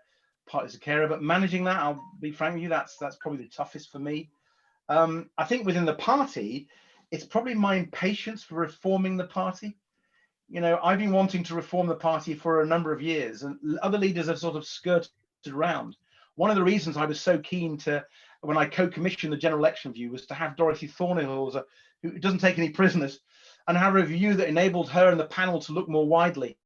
part as a carer. But managing that, I'll be frank with you, that's probably the toughest for me. I think within the party, it's probably my impatience for reforming the party. You know, I've been wanting to reform the party for a number of years, and other leaders have sort of skirted around. One of the reasons I was so keen to, when I co-commissioned the general election review, was to have Dorothy Thornhill, who doesn't take any prisoners, and have a review that enabled her and the panel to look more widely.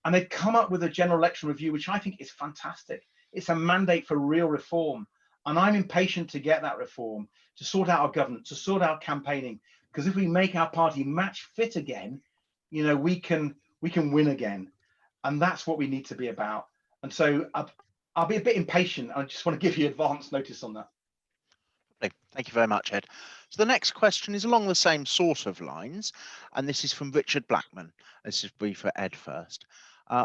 And they've come up with a general election review, which I think is fantastic. It's a mandate for real reform. And I'm impatient to get that reform, to sort out our governance, to sort out campaigning, because if we make our party match fit again, you know, we can win again. And that's what we need to be about. And so I'll be a bit impatient. I just want to give you advance notice on that. Thank you very much, Ed. So the next question is along the same sort of lines, and this is from Richard Blackman. This is brief for Ed first.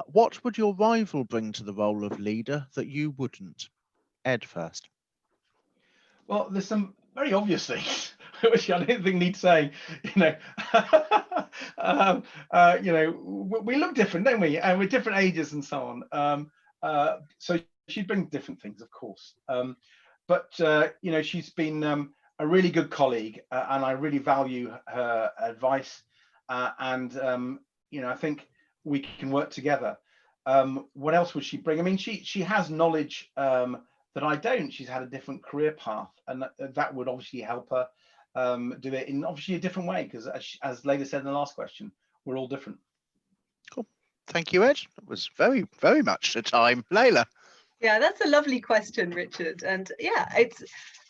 What would your rival bring to the role of leader that you wouldn't? Ed first. Well, there's some very obvious things which I don't think need saying. You know, we look different, don't we? And we're different ages and so on. So she'd bring different things, of course. But you know, she's been a really good colleague, and I really value her advice. And you know, I think we can work together. What else would she bring? I mean, she has knowledge that I don't. She's had a different career path, and that would obviously help her do it in obviously a different way, because as Layla said in the last question, we're all different. Cool. Thank you, Ed. It was very, very much the time. Layla. Yeah, that's a lovely question, Richard. And yeah,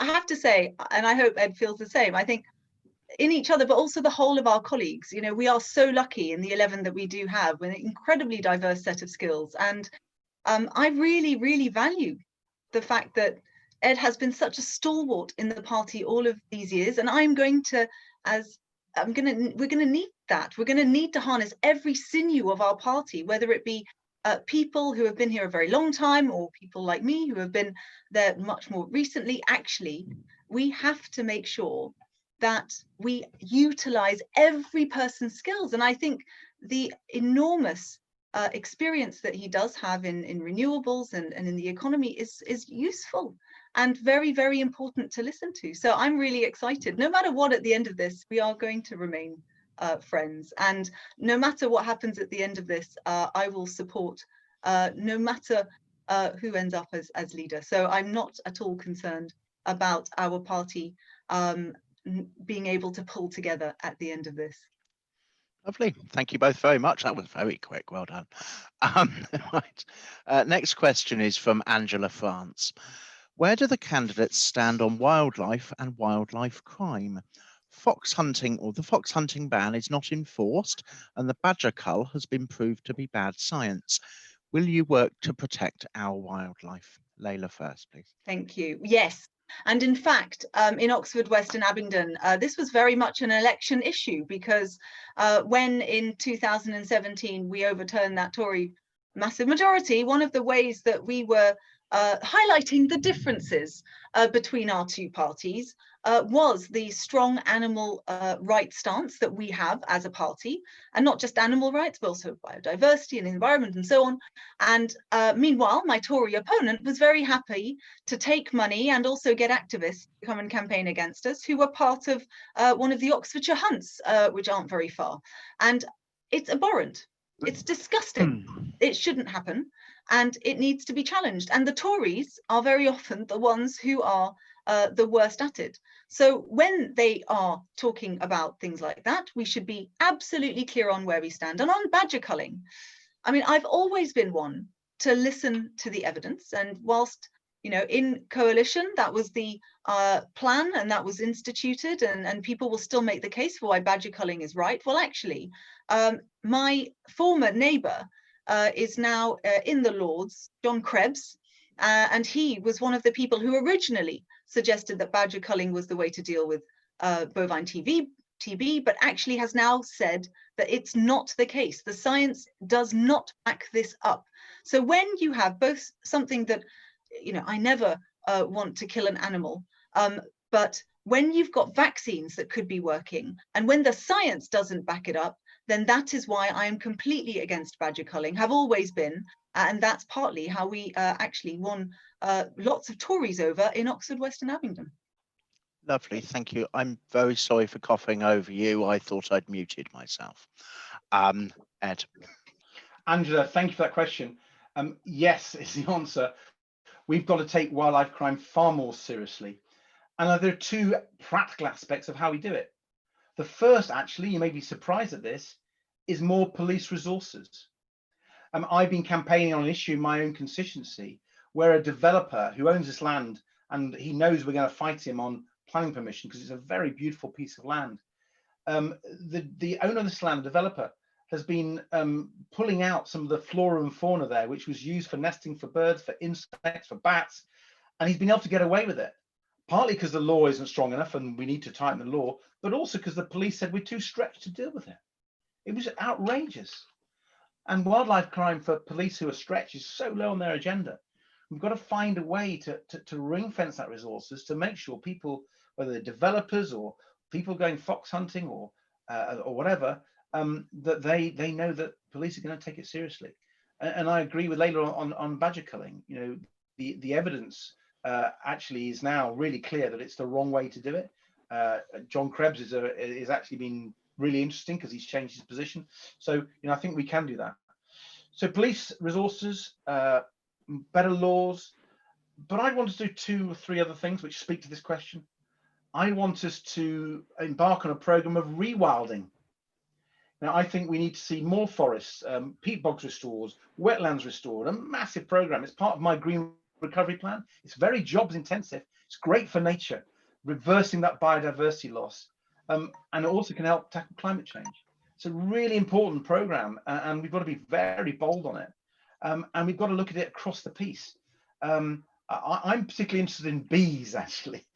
I have to say, and I hope Ed feels the same, I think in each other, but also the whole of our colleagues, you know, we are so lucky in the 11 that we do have, with an incredibly diverse set of skills. And I really, really value the fact that Ed has been such a stalwart in the party all of these years. And we're going to need that. We're going to need to harness every sinew of our party, whether it be people who have been here a very long time, or people like me who have been there much more recently. Actually, we have to make sure that we utilize every person's skills. And I think the enormous experience that he does have in renewables and in the economy is useful and very, very important to listen to. So I'm really excited. No matter what, at the end of this, we are going to remain friends. And no matter what happens at the end of this, I will support no matter who ends up as leader. So I'm not at all concerned about our party being able to pull together at the end of this. Lovely. Thank you both very much. That was very quick. Well done. Right. Next question is from Angela France. Where do the candidates stand on wildlife and wildlife crime? Fox hunting, or the fox hunting ban, is not enforced, and the badger cull has been proved to be bad science. Will you work to protect our wildlife? Layla first, please. Thank you. Yes. And in fact, in Oxford, West and Abingdon, this was very much an election issue, because when in 2017 we overturned that Tory massive majority, one of the ways that we were highlighting the differences between our two parties was the strong animal rights stance that we have as a party, and not just animal rights, but also biodiversity and environment and so on. And meanwhile, my Tory opponent was very happy to take money and also get activists to come and campaign against us, who were part of one of the Oxfordshire hunts, which aren't very far. And it's abhorrent. It's disgusting. It shouldn't happen, and it needs to be challenged. And the Tories are very often the ones who are the worst at it. So when they are talking about things like that, we should be absolutely clear on where we stand. And on badger culling, I mean, I've always been one to listen to the evidence. And whilst, you know, in coalition, that was the plan, and that was instituted, and people will still make the case for why badger culling is right. Well, actually, my former neighbour is now in the Lords, John Krebs, and he was one of the people who originally suggested that badger culling was the way to deal with bovine TB, but actually has now said that it's not the case. The science does not back this up. So when you have both something that, you know, I never want to kill an animal, but when you've got vaccines that could be working, and when the science doesn't back it up, then that is why I am completely against badger culling, have always been, and that's partly how we actually won lots of Tories over in Oxford, West and Abingdon. Lovely, thank you. I'm very sorry for coughing over you. I thought I'd muted myself. Ed. Angela, thank you for that question. Yes, is the answer. We've got to take wildlife crime far more seriously. And there are two practical aspects of how we do it. The first, actually, you may be surprised at this, is more police resources. I've been campaigning on an issue in my own constituency where a developer who owns this land, and he knows we're going to fight him on planning permission because it's a very beautiful piece of land. The owner of this land, the developer, has been pulling out some of the flora and fauna there, which was used for nesting for birds, for insects, for bats, and he's been able to get away with it. Partly because the law isn't strong enough and we need to tighten the law, but also because the police said we're too stretched to deal with it. It was outrageous. And wildlife crime for police who are stretched is so low on their agenda. We've got to find a way to ring fence that resources to make sure people, whether they're developers or people going fox hunting or whatever, that they know that police are going to take it seriously. And I agree with Layla on badger culling. You know, the evidence actually is now really clear that it's the wrong way to do it. John Krebs is actually been really interesting because he's changed his position. So, you know, I think we can do that. So police resources, better laws, but I want to do 2 or 3 other things which speak to this question. I want us to embark on a program of rewilding. Now, I think we need to see more forests, peat bogs restored, wetlands restored, a massive program. It's part of my green recovery plan. It's very jobs intensive. It's great for nature, reversing that biodiversity loss. And it also can help tackle climate change. It's a really important program, and we've got to be very bold on it. And we've got to look at it across the piece. I'm particularly interested in bees, actually.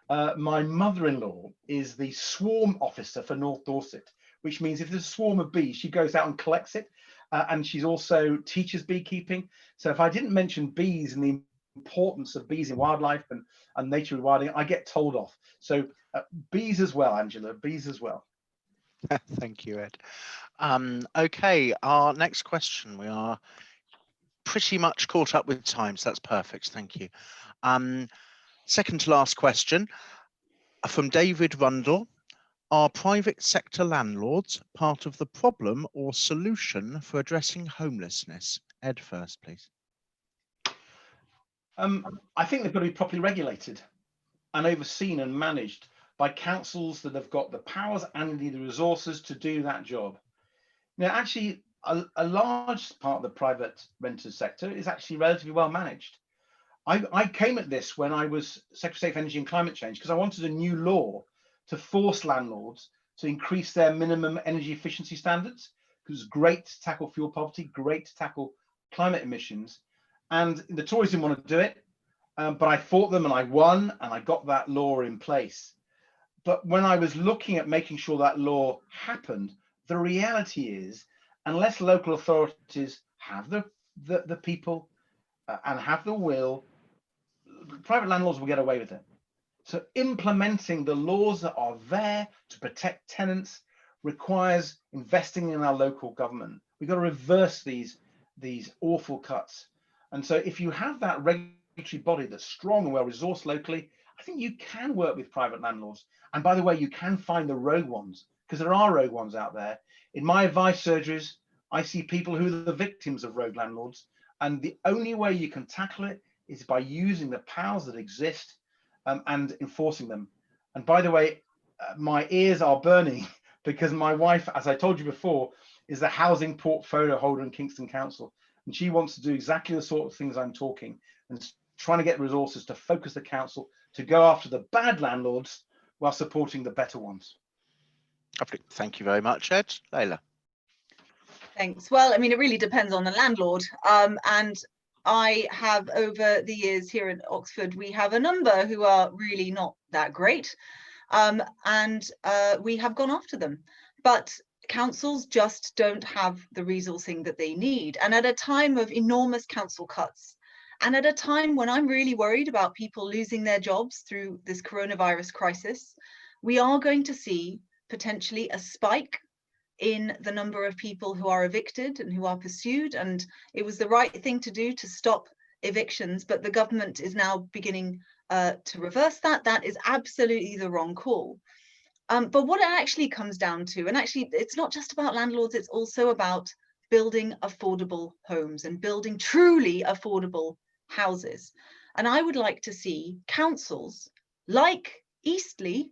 My mother-in-law is the swarm officer for North Dorset, which means if there's a swarm of bees, she goes out and collects it. And she's also teaches beekeeping. So if I didn't mention bees and the importance of bees in wildlife and nature rewilding, I get told off. So bees as well, Angela, bees as well. Thank you, Ed. Okay, our next question. We are pretty much caught up with time, so that's perfect. Thank you. Second to last question from David Rundle. Are private sector landlords part of the problem or solution for addressing homelessness? Ed first, please. I think they've got to be properly regulated and overseen and managed by councils that have got the powers and the resources to do that job. Now, actually, a large part of the private renters sector is actually relatively well managed. I came at this when I was Secretary of State for Energy and Climate Change because I wanted a new law to force landlords to increase their minimum energy efficiency standards, because it's great to tackle fuel poverty, great to tackle climate emissions. And the Tories didn't want to do it, but I fought them and I won and I got that law in place. But when I was looking at making sure that law happened, the reality is, unless local authorities have the people and have the will, private landlords will get away with it. So implementing the laws that are there to protect tenants requires investing in our local government. We've got to reverse these awful cuts. And so if you have that regulatory body that's strong and well resourced locally, I think you can work with private landlords. And by the way, you can find the rogue ones, because there are rogue ones out there. In my advice surgeries, I see people who are the victims of rogue landlords. And the only way you can tackle it is by using the powers that exist and enforcing them. And by the way, my ears are burning because my wife, as I told you before, is the housing portfolio holder in Kingston Council. And she wants to do exactly the sort of things I'm talking and trying to get resources to focus the council to go after the bad landlords while supporting the better ones. Lovely. Thank you very much, Ed. Layla. Thanks. Well, I mean, it really depends on the landlord. And I have, over the years here in Oxford, we have a number who are really not that great. And we have gone after them. But councils just don't have the resourcing that they need. And at a time of enormous council cuts, and at a time when I'm really worried about people losing their jobs through this coronavirus crisis, we are going to see potentially a spike in the number of people who are evicted and who are pursued. And it was the right thing to do to stop evictions, but the government is now beginning to reverse that. That is absolutely the wrong call. But what it actually comes down to, and actually it's not just about landlords, it's also about building affordable homes and building truly affordable houses. And I would like to see councils like Eastleigh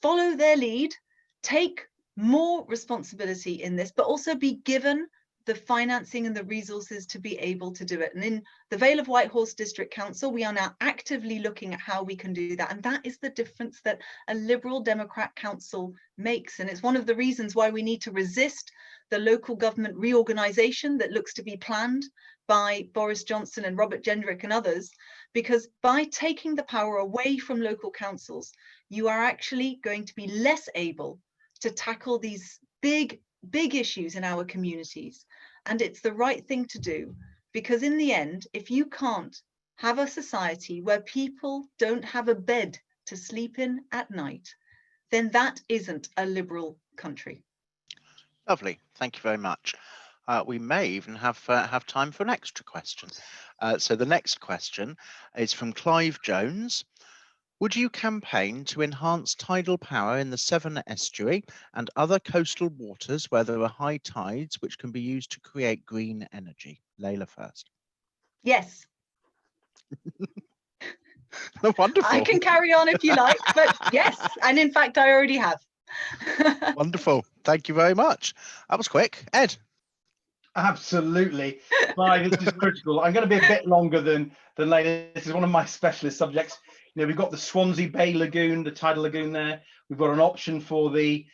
follow their lead, take more responsibility in this, but also be given the financing and the resources to be able to do it. And in the Vale of Whitehorse District Council, we are now actively looking at how we can do that. And that is the difference that a Liberal Democrat council makes. And it's one of the reasons why we need to resist the local government reorganisation that looks to be planned by Boris Johnson and Robert Gendrick and others, because by taking the power away from local councils, you are actually going to be less able to tackle these big issues in our communities. And it's the right thing to do, because in the end, if you can't have a society where people don't have a bed to sleep in at night, then that isn't a liberal country. Lovely. Thank you very much. We may even have time for an extra question. So the next question is from Clive Jones. Would you campaign to enhance tidal power in the Severn Estuary and other coastal waters where there are high tides, which can be used to create green energy? Layla first. Yes. Wonderful. I can carry on if you like, but yes, and in fact, I already have. Wonderful. Thank you very much. That was quick. Ed. Absolutely. Clive, this is critical. I'm going to be a bit longer than Layla. This is one of my specialist subjects. You know, we've got the Swansea Bay Lagoon, the tidal lagoon there. We've got an option for the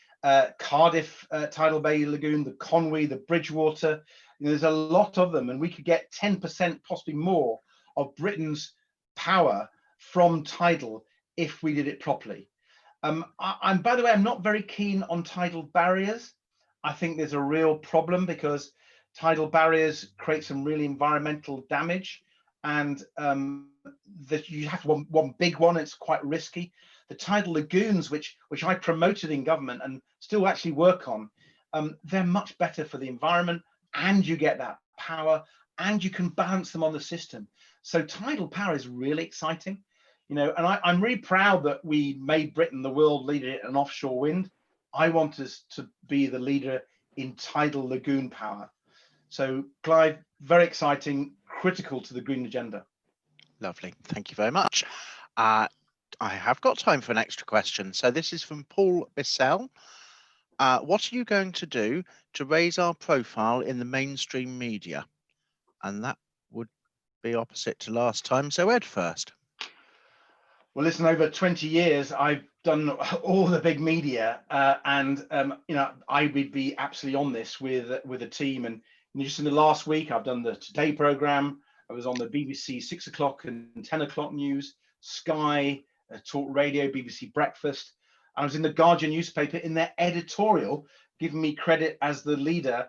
Cardiff tidal bay lagoon, the Conwy, the Bridgewater. You know, there's a lot of them, and we could get 10%, possibly more, of Britain's power from tidal if we did it properly. And by the way, I'm not very keen on tidal barriers. I think there's a real problem because tidal barriers create some really environmental damage, and that you have one big one. It's quite risky. The tidal lagoons, which I promoted in government and still actually work on, they're much better for the environment, and you get that power, and you can balance them on the system. So tidal power is really exciting, you know. And I'm really proud that we made Britain the world leader in offshore wind. I want us to be the leader in tidal lagoon power. So Clive, very exciting, critical to the green agenda. Lovely. Thank you very much. I have got time for an extra question. So this is from Paul Bissell. What are you going to do to raise our profile in the mainstream media? And that would be opposite to last time. So Ed first. Well, listen, over 20 years, I've done all the big media, and you know, I would be absolutely on this with a team. And you know, just in the last week, I've done the Today programme. I was on the BBC 6 o'clock and 10 o'clock news, Sky, Talk Radio, BBC Breakfast. I was in the Guardian newspaper in their editorial, giving me credit as the leader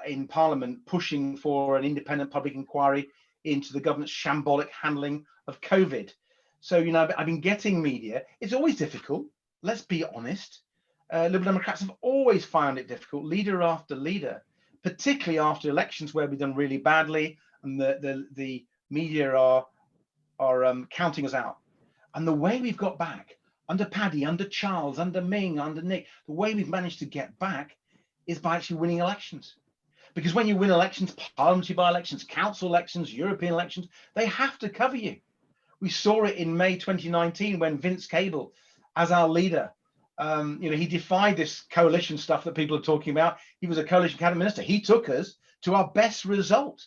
in Parliament, pushing for an independent public inquiry into the government's shambolic handling of COVID. So, you know, I've been getting media. It's always difficult. Let's be honest. Liberal Democrats have always found it difficult, leader after leader, particularly after elections where we've done really badly and the media are counting us out. And the way we've got back under Paddy, under Charles, under Ming, under Nick, the way we've managed to get back is by actually winning elections. Because when you win elections, parliamentary by-elections, council elections, European elections, they have to cover you. We saw it in May 2019 when Vince Cable, as our leader, you know, he defied this coalition stuff that people are talking about. He was a coalition cabinet minister. He took us to our best result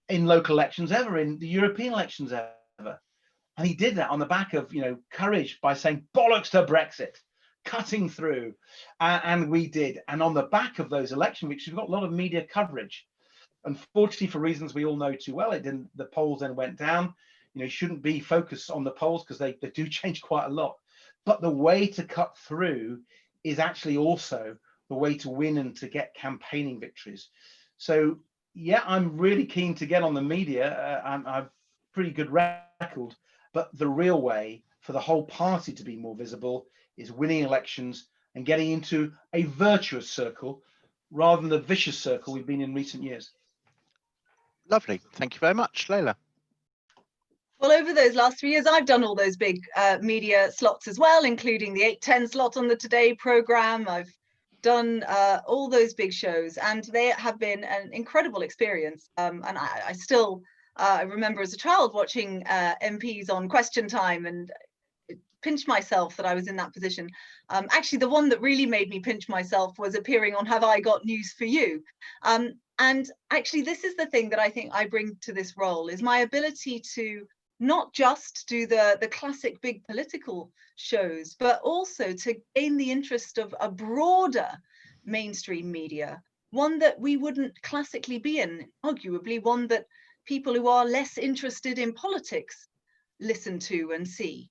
in local elections ever, in the European elections ever. And he did that on the back of, courage by saying bollocks to Brexit, cutting through. And we did. And on the back of those election victories, we got a lot of media coverage. Unfortunately, for reasons we all know too well, the polls then went down. You shouldn't be focused on the polls because they do change quite a lot. But the way to cut through is actually also the way to win and to get campaigning victories. So, yeah, I'm really keen to get on the media. I've pretty good record. But the real way for the whole party to be more visible is winning elections and getting into a virtuous circle rather than the vicious circle we've been in recent years. Lovely. Thank you very much, Layla. Well, over those last 3 years, I've done all those big media slots as well, including the 8:10 slot on the Today programme. I've done all those big shows, and they have been an incredible experience. And I still I remember as a child watching MPs on Question Time and pinch myself that I was in that position. Actually, the one that really made me pinch myself was appearing on Have I Got News for You? And actually, this is the thing that I think I bring to this role, is my ability to not just do the classic big political shows, but also to gain the interest of a broader mainstream media, one that we wouldn't classically be in, arguably one that people who are less interested in politics listen to and see.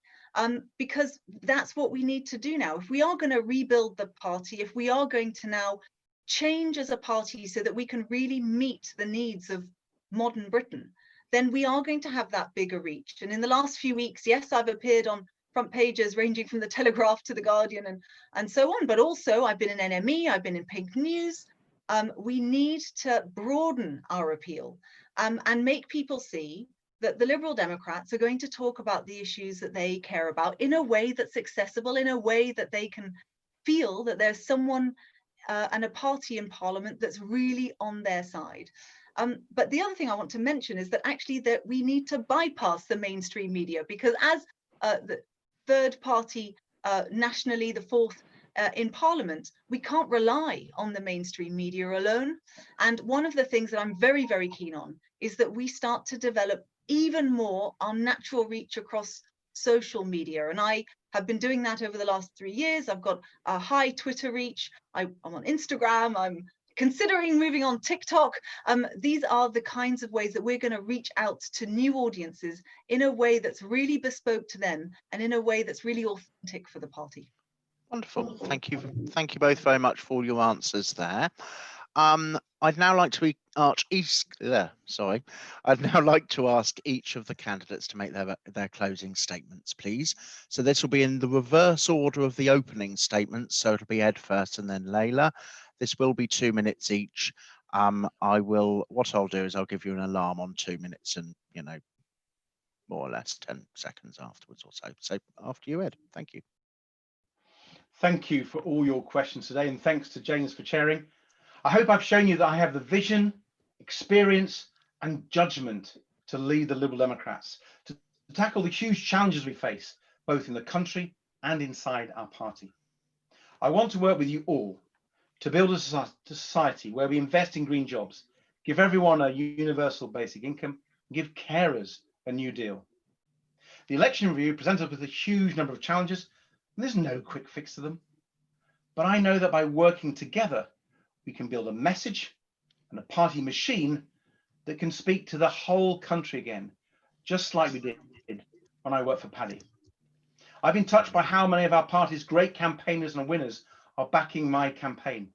Because that's what we need to do now. If we are going to rebuild the party, if we are going to now change as a party so that we can really meet the needs of modern Britain, then we are going to have that bigger reach. And in the last few weeks, yes, I've appeared on front pages ranging from the Telegraph to the Guardian and so on, but also I've been in NME, I've been in Pink News. We need to broaden our appeal and make people see that the Liberal Democrats are going to talk about the issues that they care about in a way that's accessible, in a way that they can feel that there's someone and a party in Parliament that's really on their side. But the other thing I want to mention is that actually that we need to bypass the mainstream media, because as the third party nationally, the fourth in Parliament, we can't rely on the mainstream media alone. And one of the things that I'm very, very keen on is that we start to develop even more our natural reach across social media. And I have been doing that over the last 3 years. I've got a high Twitter reach. I'm on Instagram. I'm considering moving on TikTok. These are the kinds of ways that we're going to reach out to new audiences in a way that's really bespoke to them and in a way that's really authentic for the party. Wonderful. Thank you. Thank you both very much for all your answers there. I'd now like to ask each of the candidates to make their closing statements, please. So this will be in the reverse order of the opening statements. So it'll be Ed first and then Layla. This will be 2 minutes each. What I'll do is I'll give you an alarm on 2 minutes and, more or less 10 seconds afterwards or so. So after you, Ed. Thank you. Thank you for all your questions today, and thanks to James for chairing. I hope I've shown you that I have the vision, experience, and judgment to lead the Liberal Democrats, to tackle the huge challenges we face, both in the country and inside our party. I want to work with you all to build a society where we invest in green jobs, give everyone a universal basic income, and give carers a new deal. The election review presents us with a huge number of challenges, and there's no quick fix to them. But I know that by working together, we can build a message and a party machine that can speak to the whole country again, just like we did when I worked for Paddy. I've been touched by how many of our party's great campaigners and winners are backing my campaign.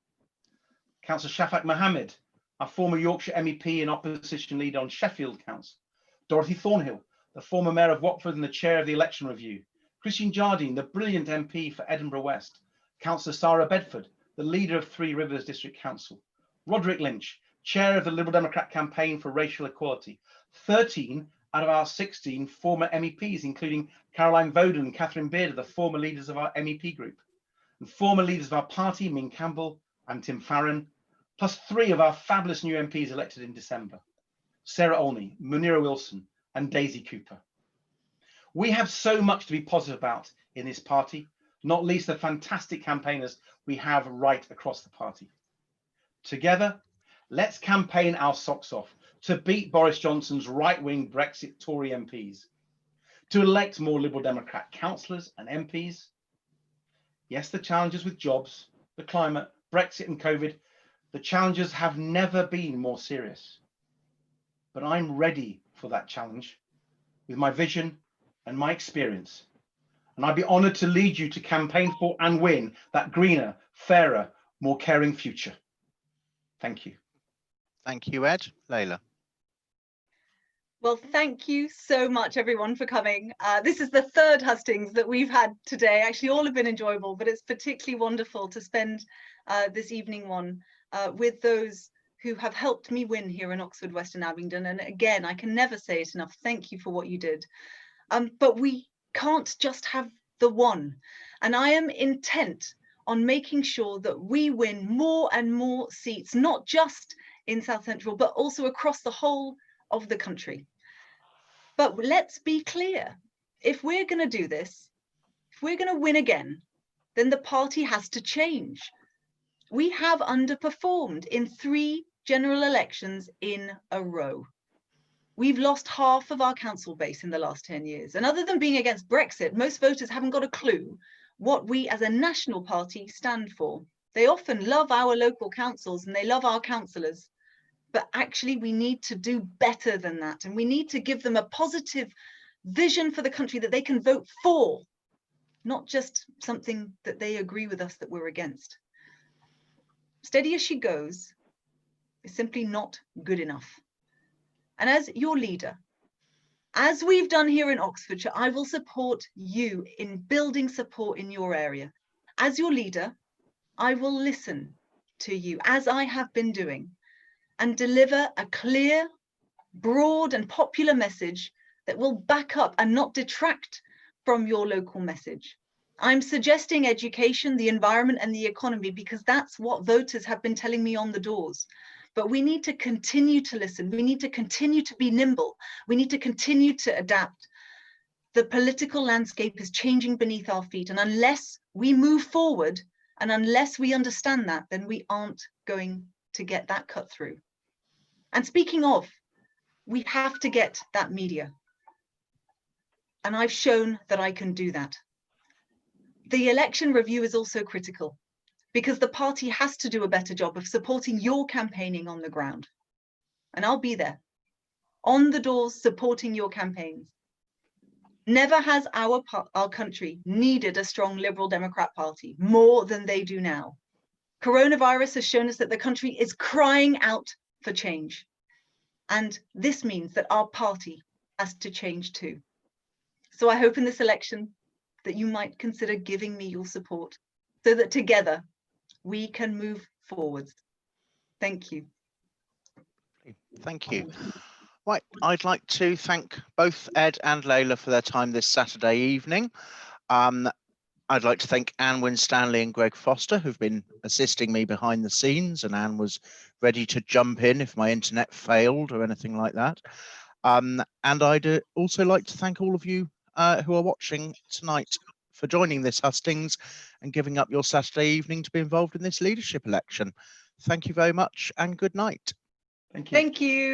Councillor Shafak Mohammed, our former Yorkshire MEP and opposition leader on Sheffield Council. Dorothy Thornhill, the former mayor of Watford and the chair of the election review. Christine Jardine, the brilliant MP for Edinburgh West. Councillor Sarah Bedford, the leader of Three Rivers District Council. Roderick Lynch, chair of the Liberal Democrat campaign for racial equality. 13 out of our 16 former MEPs, including Caroline Voden and Catherine Beard, the former leaders of our MEP group. And former leaders of our party, Min Campbell and Tim Farron, plus 3 of our fabulous new MPs elected in December. Sarah Olney, Munira Wilson, and Daisy Cooper. We have so much to be positive about in this party, not least the fantastic campaigners we have right across the party. Together, let's campaign our socks off to beat Boris Johnson's right-wing Brexit Tory MPs to elect more Liberal Democrat councillors and MPs. Yes, the challenges with jobs, the climate, Brexit and COVID, the challenges have never been more serious. But I'm ready for that challenge with my vision and my experience. And I'd be honoured to lead you to campaign for and win that greener, fairer, more caring future. Thank you. Thank you, Ed. Layla. Well, thank you so much, everyone, for coming. This is the third hustings that we've had today. Actually, all have been enjoyable, but it's particularly wonderful to spend this evening one with those who have helped me win here in Oxford, Western Abingdon. And again, I can never say it enough. Thank you for what you did. But we can't just have the one. And I am intent on making sure that we win more and more seats, not just in South Central, but also across the whole of the country. But let's be clear, if we're going to do this, if we're going to win again, then the party has to change. We have underperformed in 3 general elections in a row. We've lost half of our council base in the last 10 years. And other than being against Brexit, most voters haven't got a clue what we as a national party stand for. They often love our local councils and they love our councillors. But actually, we need to do better than that. And we need to give them a positive vision for the country that they can vote for, not just something that they agree with us that we're against. Steady as she goes is simply not good enough. And as your leader, as we've done here in Oxfordshire, I will support you in building support in your area. As your leader, I will listen to you, as I have been doing, and deliver a clear, broad and popular message that will back up and not detract from your local message. I'm suggesting education, the environment and the economy because that's what voters have been telling me on the doors. But we need to continue to listen. We need to continue to be nimble. We need to continue to adapt. The political landscape is changing beneath our feet. And unless we move forward and unless we understand that, then we aren't going to get that cut through. And speaking of, we have to get that media. And I've shown that I can do that. The election review is also critical because the party has to do a better job of supporting your campaigning on the ground. And I'll be there, on the doors, supporting your campaigns. Never has our country needed a strong Liberal Democrat Party more than they do now. Coronavirus has shown us that the country is crying out for change. And this means that our party has to change too. So I hope in this election that you might consider giving me your support so that together we can move forwards. Thank you. Thank you. Right, I'd like to thank both Ed and Layla for their time this Saturday evening. I'd like to thank Anne Winstanley and Greg Foster, who've been assisting me behind the scenes, and Anne was ready to jump in if my internet failed or anything like that. And I'd also like to thank all of you who are watching tonight for joining this hustings and giving up your Saturday evening to be involved in this leadership election. Thank you very much and good night. Thank you. Thank you.